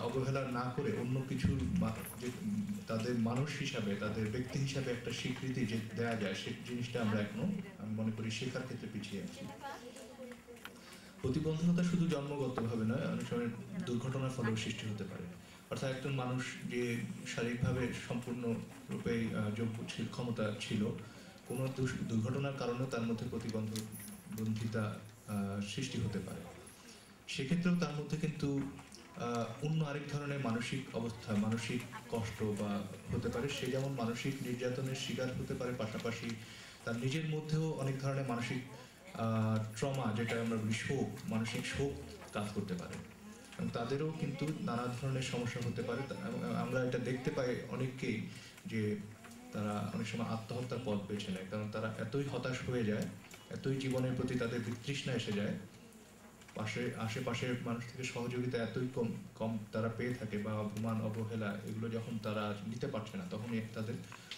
অবহেলা না করে অন্য কিছু তাদের মানুষ হিসাবে, তাদের ব্যক্তি হিসাবে একটা স্বীকৃতি যে দেওয়া যায়, সেই জিনিসটা আমরা এখনো আমি মনে করি শেখার ক্ষেত্রে পিছিয়ে আছি। প্রতিবন্ধকতা শুধু জন্মগতভাবে নয়, অনেক সময় দুর্ঘটনার ফলেও সৃষ্টি হতে পারে। অর্থাৎ একজন মানুষ যে শারীরিকভাবে সম্পূর্ণরূপে যোগ্য ক্ষমতা ছিল, কোনো দুর্ঘটনার কারণে তার মধ্যে প্রতিবন্ধিতা সৃষ্টি হতে পারে। সেক্ষেত্রেও তার মধ্যে কিন্তু অন্য আরেক ধরনের মানসিক অবস্থা, মানসিক কষ্ট বা হতে পারে। সে যেমন মানসিক নির্যাতনের শিকার হতে পারে, পাশাপাশি তার নিজের মধ্যেও অনেক ধরনের মানসিক ট্রমা, যেটা আমরা বলি শোক, মানসিক শোক কাজ করতে পারে এবং তাদেরও কিন্তু নানা ধরনের সমস্যা হতে পারে। আমরা এটা দেখতে পাই অনেককেই যে তারা অনেক সময় আত্মহত্যার পথ বেছে নেয়, কারণ তারা এতই হতাশ হয়ে যায়, এতই জীবনের প্রতি তাদের বিতৃষ্ণা এসে যায়, আশেপাশের মানুষ থেকে সহযোগিতা এতই কম তারা পেয়ে থাকে বা অপমান অবহেলা এগুলো যখন তারা নিতে পারছে না, তখন তাদের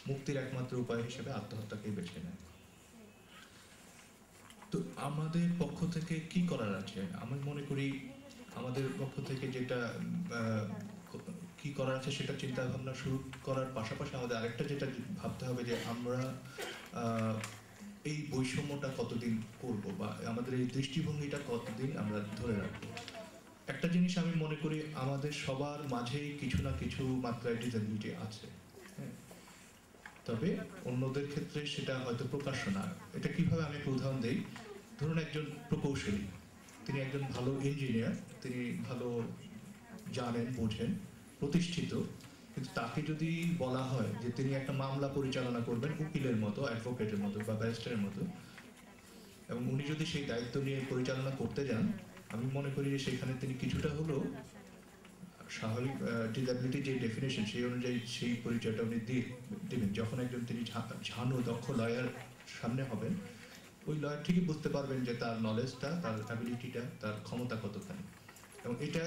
মুক্তির একমাত্র উপায় হিসেবে আত্মহত্যাকেই বেছে নেয়। তো আমাদের পক্ষ থেকে কি করার আছে? আমি মনে করি আমাদের পক্ষ থেকে যেটা কি করার আছে সেটা চিন্তা ভাবনা শুরু করার পাশাপাশি আমাদের আরেকটা যেটা ভাবতে হবে যে আমরা এই বৈষম্যটা কতদিন করব বা আমাদের এই দৃষ্টিভঙ্গিটা কতদিন আমরা ধরে রাখবো। একটা জিনিস আমি মনে করি আমাদের সবার মাঝেই কিছু না কিছু মাত্রায় ডিসেবিলিটি আছে, তবে অন্যদের ক্ষেত্রে সেটা হয়তো প্রকাশ্য না। এটা কিভাবে আমি একটা উদাহরণ দিই। ধরুন একজন প্রকৌশলী, তিনি একজন ভালো ইঞ্জিনিয়ার, তিনি ভালো জানেন বোঝেন, প্রতিষ্ঠিত, কিন্তু তাকে যদি বলা হয় যে তিনি একটা মামলা পরিচালনা করবেন উকিলের মতো, অ্যাডভোকেটের মতো বা ব্যারিস্টারের মতো, এবং উনি যদি সেই দায়িত্ব নিয়ে পরিচালনা করতে যান, আমি মনে করি যে সেখানে তিনি কিছুটা হলেও স্বাভাবিক ডিসএবিলিটি যে ডেফিনেশন সেই অনুযায়ী সেই পরিচয়টা উনি দিবেন। যখন একজন তিনি ঝানু দক্ষ লয়ার সামনে হবেন, ওই লয়ার ঠিকই বুঝতে পারবেন যে তার নলেজটা, তার অ্যাবিলিটিটা, তার ক্ষমতা কতখানি। এবং এটা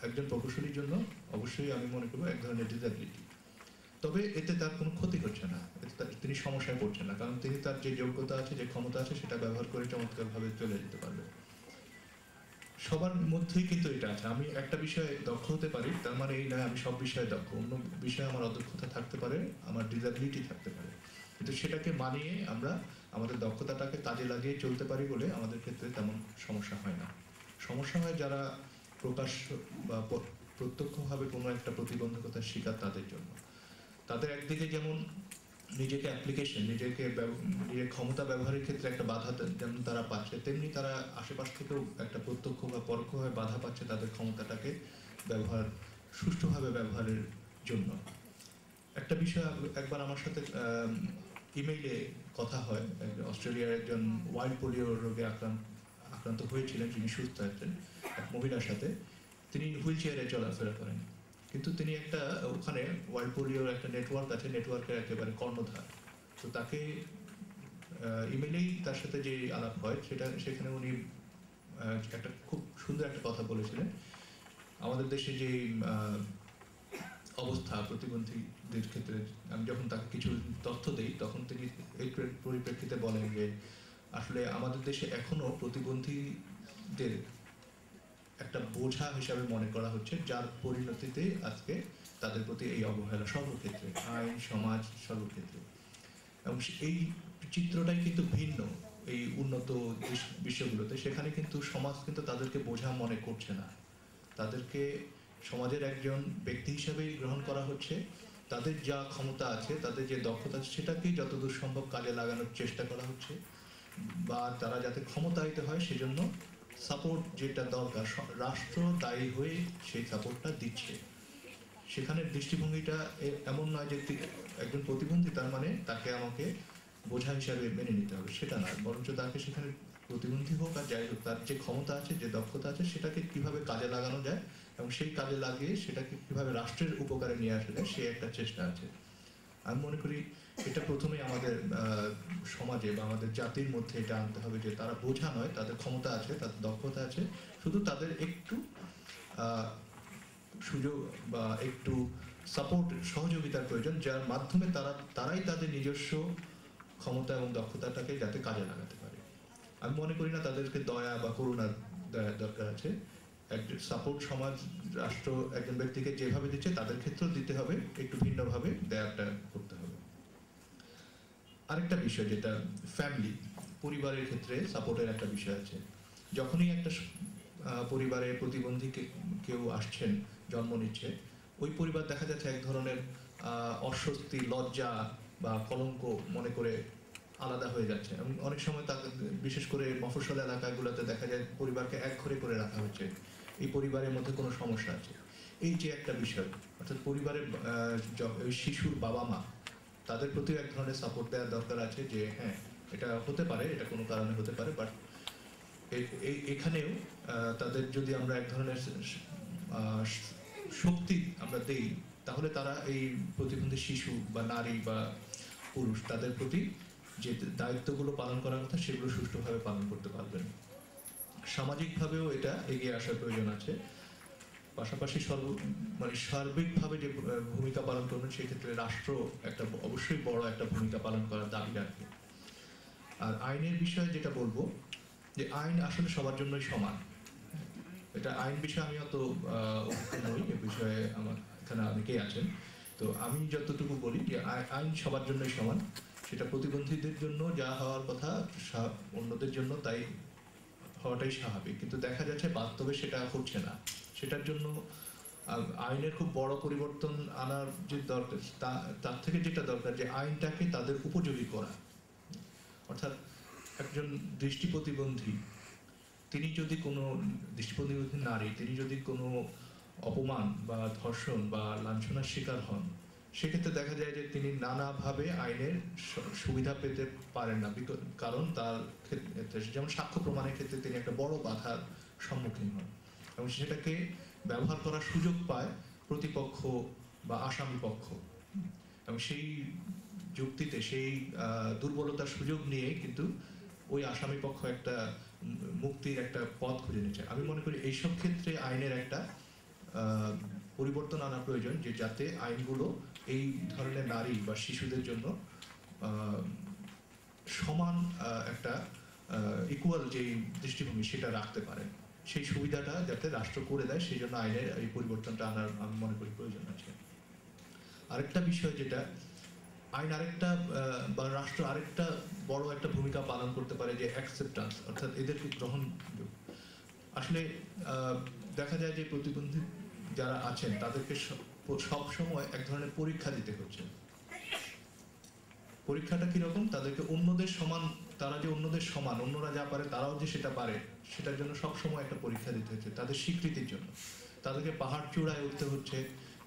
একজন প্রকৌশলীর জন্য অবশ্যই আমি মনে করবো এক ধরনের ডিসএবিলিটি। তবে এতে তার কোনো ক্ষতি হচ্ছে না, তিনি সমস্যায় পড়ছেন না, কারণ তিনি তার যে যোগ্যতা আছে, যে ক্ষমতা আছে, সেটা ব্যবহার করে চমৎকারভাবে চলে যেতে পারবে। সবার মধ্যেই কিন্তু এটা আছে। আমি একটা বিষয়ে দক্ষ হতে পারি তার মানে এই নয় আমি সব বিষয়ে দক্ষ। অন্য বিষয়ে আমার অদক্ষতা থাকতে পারে, আমার ডিসএবিলিটি থাকতে পারে, কিন্তু সেটাকে মানিয়ে আমরা আমাদের দক্ষতাটাকে কাজে লাগিয়ে চলতে পারি বলে আমাদের ক্ষেত্রে তেমন সমস্যা হয় না। সমস্যা হয় যারা প্রকাশ্য বা প্রত্যক্ষভাবে কোনো একটা প্রতিবন্ধকতার শিকার, তাদের জন্য। তাদের একদিকে যেমন নিজেকে অ্যাপ্লিকেশন, নিজের ক্ষমতা ব্যবহারের ক্ষেত্রে একটা বাধা যেমন তারা পাচ্ছে, তেমনি তারা আশেপাশ থেকেও একটা প্রত্যক্ষ বা পরোক্ষভাবে বাধা পাচ্ছে তাদের ক্ষমতাটাকে সুষ্ঠুভাবে ব্যবহারের জন্য। একটা বিষয় একবার আমার সাথে ইমেইলে কথা হয়, অস্ট্রেলিয়ার একজন ওয়াইল্ড পোলিও রোগে আক্রান্ত হয়েছিলেন, যিনি সুস্থ আছেন, এক মহিলার সাথে। তিনি হুইল চেয়ারে চলাফেরা করেন, কিন্তু তিনি একটা ওখানে ওয়ার্ল্ড পোলিওর একটা নেটওয়ার্ক আছে, নেটওয়ার্কের একেবারে কর্ণধার। তো তাকে ইমেইলেই তার সাথে যে আলাপ হয় সেখানে উনি একটা খুব সুন্দর একটা কথা বলেছিলেন। আমাদের দেশে যে অবস্থা প্রতিবন্ধীদের ক্ষেত্রে, আমি যখন তাকে কিছু তথ্য দেই তখন তিনি এই পরিপ্রেক্ষিতে বলেন যে আসলে আমাদের দেশে এখনো প্রতিবন্ধীদের একটা বোঝা হিসাবে মনে করা হচ্ছে, যার পরিণতিতে আজকে তাদের প্রতি এই অবহেলা সর্বক্ষেত্রে, আইন, সমাজ, সর্বক্ষেত্রে। এবং এই চিত্রটাই কিন্তু ভিন্ন এই উন্নত বিশ্বগুলোতে। সেখানে কিন্তু সমাজ কিন্তু তাদেরকে বোঝা মনে করছে না, তাদেরকে সমাজের একজন ব্যক্তি হিসাবেই গ্রহণ করা হচ্ছে। তাদের যা ক্ষমতা আছে, তাদের যে দক্ষতা আছে, সেটাকেই যতদূর সম্ভব কাজে লাগানোর চেষ্টা করা হচ্ছে, বা তারা যাতে ক্ষমতায়িত হয় সেজন্য সাপোর্ট যেটা দরকার রাষ্ট্র দায়ী হয়ে সেই সাপোর্টটা দিচ্ছে। সেখানে দৃষ্টিভঙ্গিটা এমন নয় যে একজন প্রতিবন্ধী তার মানে তাকে আমাকে বোঝা হিসাবে মেনে নিতে হবে, সেটা না। বরঞ্চ তাকে সেখানে প্রতিবন্ধী হোক আর যাই হোক, তার যে ক্ষমতা আছে, যে দক্ষতা আছে, সেটাকে কিভাবে কাজে লাগানো যায় এবং সেই কাজে লাগিয়ে সেটাকে কিভাবে রাষ্ট্রের উপকারে নিয়ে আসা যায়, সেই একটা চেষ্টা আছে। আমি মনে করি এটা প্রথমেই আমাদের সমাজে বা আমাদের জাতির মধ্যে এটা আনতে হবে যে তারা বোঝা নয়, তাদের ক্ষমতা আছে, তাদের দক্ষতা আছে, শুধু তাদের একটু সুযোগ বা একটু সাপোর্ট, সহযোগিতার প্রয়োজন, যার মাধ্যমে তারাই তাদের নিজস্ব ক্ষমতা এবং দক্ষতাটাকে যাতে কাজে লাগাতে পারে। আমি মনে করি না তাদেরকে দয়া বা করুণার দরকার আছে। একজন সাপোর্ট সমাজ, রাষ্ট্র একজন ব্যক্তিকে যেভাবে দিচ্ছে তাদের ক্ষেত্রেও দিতে হবে, একটু ভিন্নভাবে দেয়াটা করতে হবে। আরেকটা বিষয় যেটা ফ্যামিলি, পরিবারের ক্ষেত্রে সাপোর্টের একটা বিষয় আছে। যখনই একটা পরিবারে প্রতিবন্ধী কেউ আসছেন, জন্ম নিচ্ছে, ওই পরিবার দেখা যাচ্ছে এক ধরনের অস্বস্তি, লজ্জা বা কলঙ্ক মনে করে আলাদা হয়ে যাচ্ছে। এবং অনেক সময় তাদের, বিশেষ করে মফস্বল এলাকাগুলোতে দেখা যায় পরিবারকে একঘরে করে রাখা হচ্ছে, এই পরিবারের মধ্যে কোনো সমস্যা আছে। এই যে একটা বিষয়, অর্থাৎ পরিবারের শিশুর বাবা মা, তাদের প্রতি এক ধরনের সাপোর্ট দেওয়ার দরকার আছে যে হ্যাঁ এটা হতে পারে, এটা কোনো কারণে হতে পারে, বাট এখানেও তাদের যদি আমরা এক ধরনের শক্তি আমরা দেই, তাহলে তারা এই প্রতিবন্ধী শিশু বা নারী বা পুরুষ, তাদের প্রতি যে দায়িত্বগুলো পালন করার কথা সেগুলো সুষ্ঠুভাবে পালন করতে পারবেন। সামাজিকভাবেও এটা এগিয়ে আসার প্রয়োজন আছে। পাশাপাশি সার্বিকভাবে যে ভূমিকা পালন করবেন, সেক্ষেত্রে রাষ্ট্র একটা অবশ্যই বড় একটা ভূমিকা পালন করার দাবি রাখবে। আর আইনের বিষয়ে যেটা বলবো, যে আইন আসলে সবার জন্যই সমান। এটা আইন বিষয়ে আমি অত অভিজ্ঞ নই, এ বিষয়ে আমার এখানে অনেকেই আছেন। তো আমি যতটুকু বলি যে আইন সবার জন্যই সমান, সেটা প্রতিবন্ধীদের জন্য যা হওয়ার কথা অন্যদের জন্য তাই হওয়াটাই স্বাভাবিক। কিন্তু দেখা যাচ্ছে বাস্তবে সেটা হচ্ছে না। সেটার জন্য আইনের খুব বড় পরিবর্তন আনার যে দরকার, তার থেকে যেটা দরকার যে আইনটাকে তাদের উপযোগী করা। অর্থাৎ একজন দৃষ্টি প্রতিবন্ধী, তিনি যদি কোনো দৃষ্টি প্রতিবন্ধী নারী, তিনি যদি কোনো অপমান বা ধর্ষণ বা লাঞ্ছনার শিকার হন, সেক্ষেত্রে দেখা যায় যে তিনি নানাভাবে আইনের সুবিধা পেতে পারেন না, কারণ তার ক্ষেত্রে যেমন সাক্ষ্য প্রমাণের ক্ষেত্রে তিনি একটা বড় বাধার সম্মুখীন হন এবং সেটাকে ব্যবহার করার সুযোগ পায় প্রতিপক্ষ বা আসামি পক্ষ, এবং সেই যুক্তিতে সেই দুর্বলতার সুযোগ নিয়ে কিন্তু ওই আসামি পক্ষ একটা মুক্তির একটা পথ খুঁজে নিচ্ছে। আমি মনে করি এইসব ক্ষেত্রে আইনের একটা পরিবর্তন আনা প্রয়োজন, যে যাতে আইনগুলো এই ধরনের নারী বা শিশুদের জন্য সমান একটা ইকুয়াল যে দৃষ্টিভঙ্গি সেটা রাখতে পারে, সেই সুবিধাটা যাতে রাষ্ট্র করে দেয়, সেই জন্য আইনের এই পরিবর্তনটা আনার আমি মনে করি প্রয়োজন আছে। আরেকটা বিষয় যেটা আইন আরেকটা বা রাষ্ট্র আরেকটা বড় একটা ভূমিকা পালন করতে পারে, যে অ্যাকসেপ্টেন্স, অর্থাৎ এদেরকে গ্রহণ। আসলে দেখা যায় যে প্রতিবন্ধী যারা আছেন তাদেরকে সব সময় এক ধরনের পরীক্ষা দিতে হচ্ছে। পরীক্ষাটা কিরকম? তাদেরকে অন্যদের সমান, তারা যে অন্যদের সমান, অন্যরা যা পারে তারাও যে সেটা পারে, সেটার জন্য সব সময় একটা পরীক্ষা দিতে হচ্ছে তাদের স্বীকৃতির জন্য। তাদেরকে পাহাড় চূড়ায় উঠতে হচ্ছে,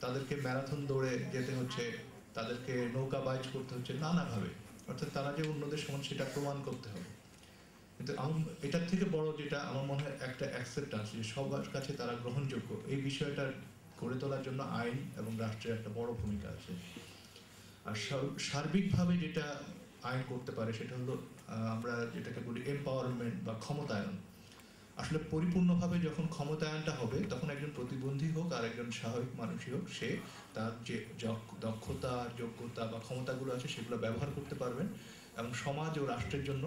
তাদেরকে ম্যারাথন দৌড়ে যেতে হচ্ছে, তাদেরকে নৌকা বাইচ করতে হচ্ছে নানাভাবে, অর্থাৎ তারা যে অন্যদের সমান সেটা প্রমাণ করতে হবে। কিন্তু এটার থেকে বড় যেটা আমার মনে হয় একটা অ্যাকসেপ্টেন্স, যে সবার কাছে তারা গ্রহণযোগ্য, এই বিষয়টা গড়ে তোলার জন্য আইন এবং রাষ্ট্রের একটা বড় ভূমিকা আছে। আর সার্বিকভাবে যেটা আইন করতে পারে সেটা হলো আমরা যেটাকে বলি এম্পাওয়ারমেন্ট বা ক্ষমতায়ন। আসলে পরিপূর্ণভাবে যখন ক্ষমতায়নটা হবে তখন একজন প্রতিবন্ধী হোক আর একজন স্বাভাবিক মানুষই হোক, সে তার যে দক্ষতা, যোগ্যতা বা ক্ষমতাগুলো আছে সেগুলো ব্যবহার করতে পারবেন এবং সমাজ ও রাষ্ট্রের জন্য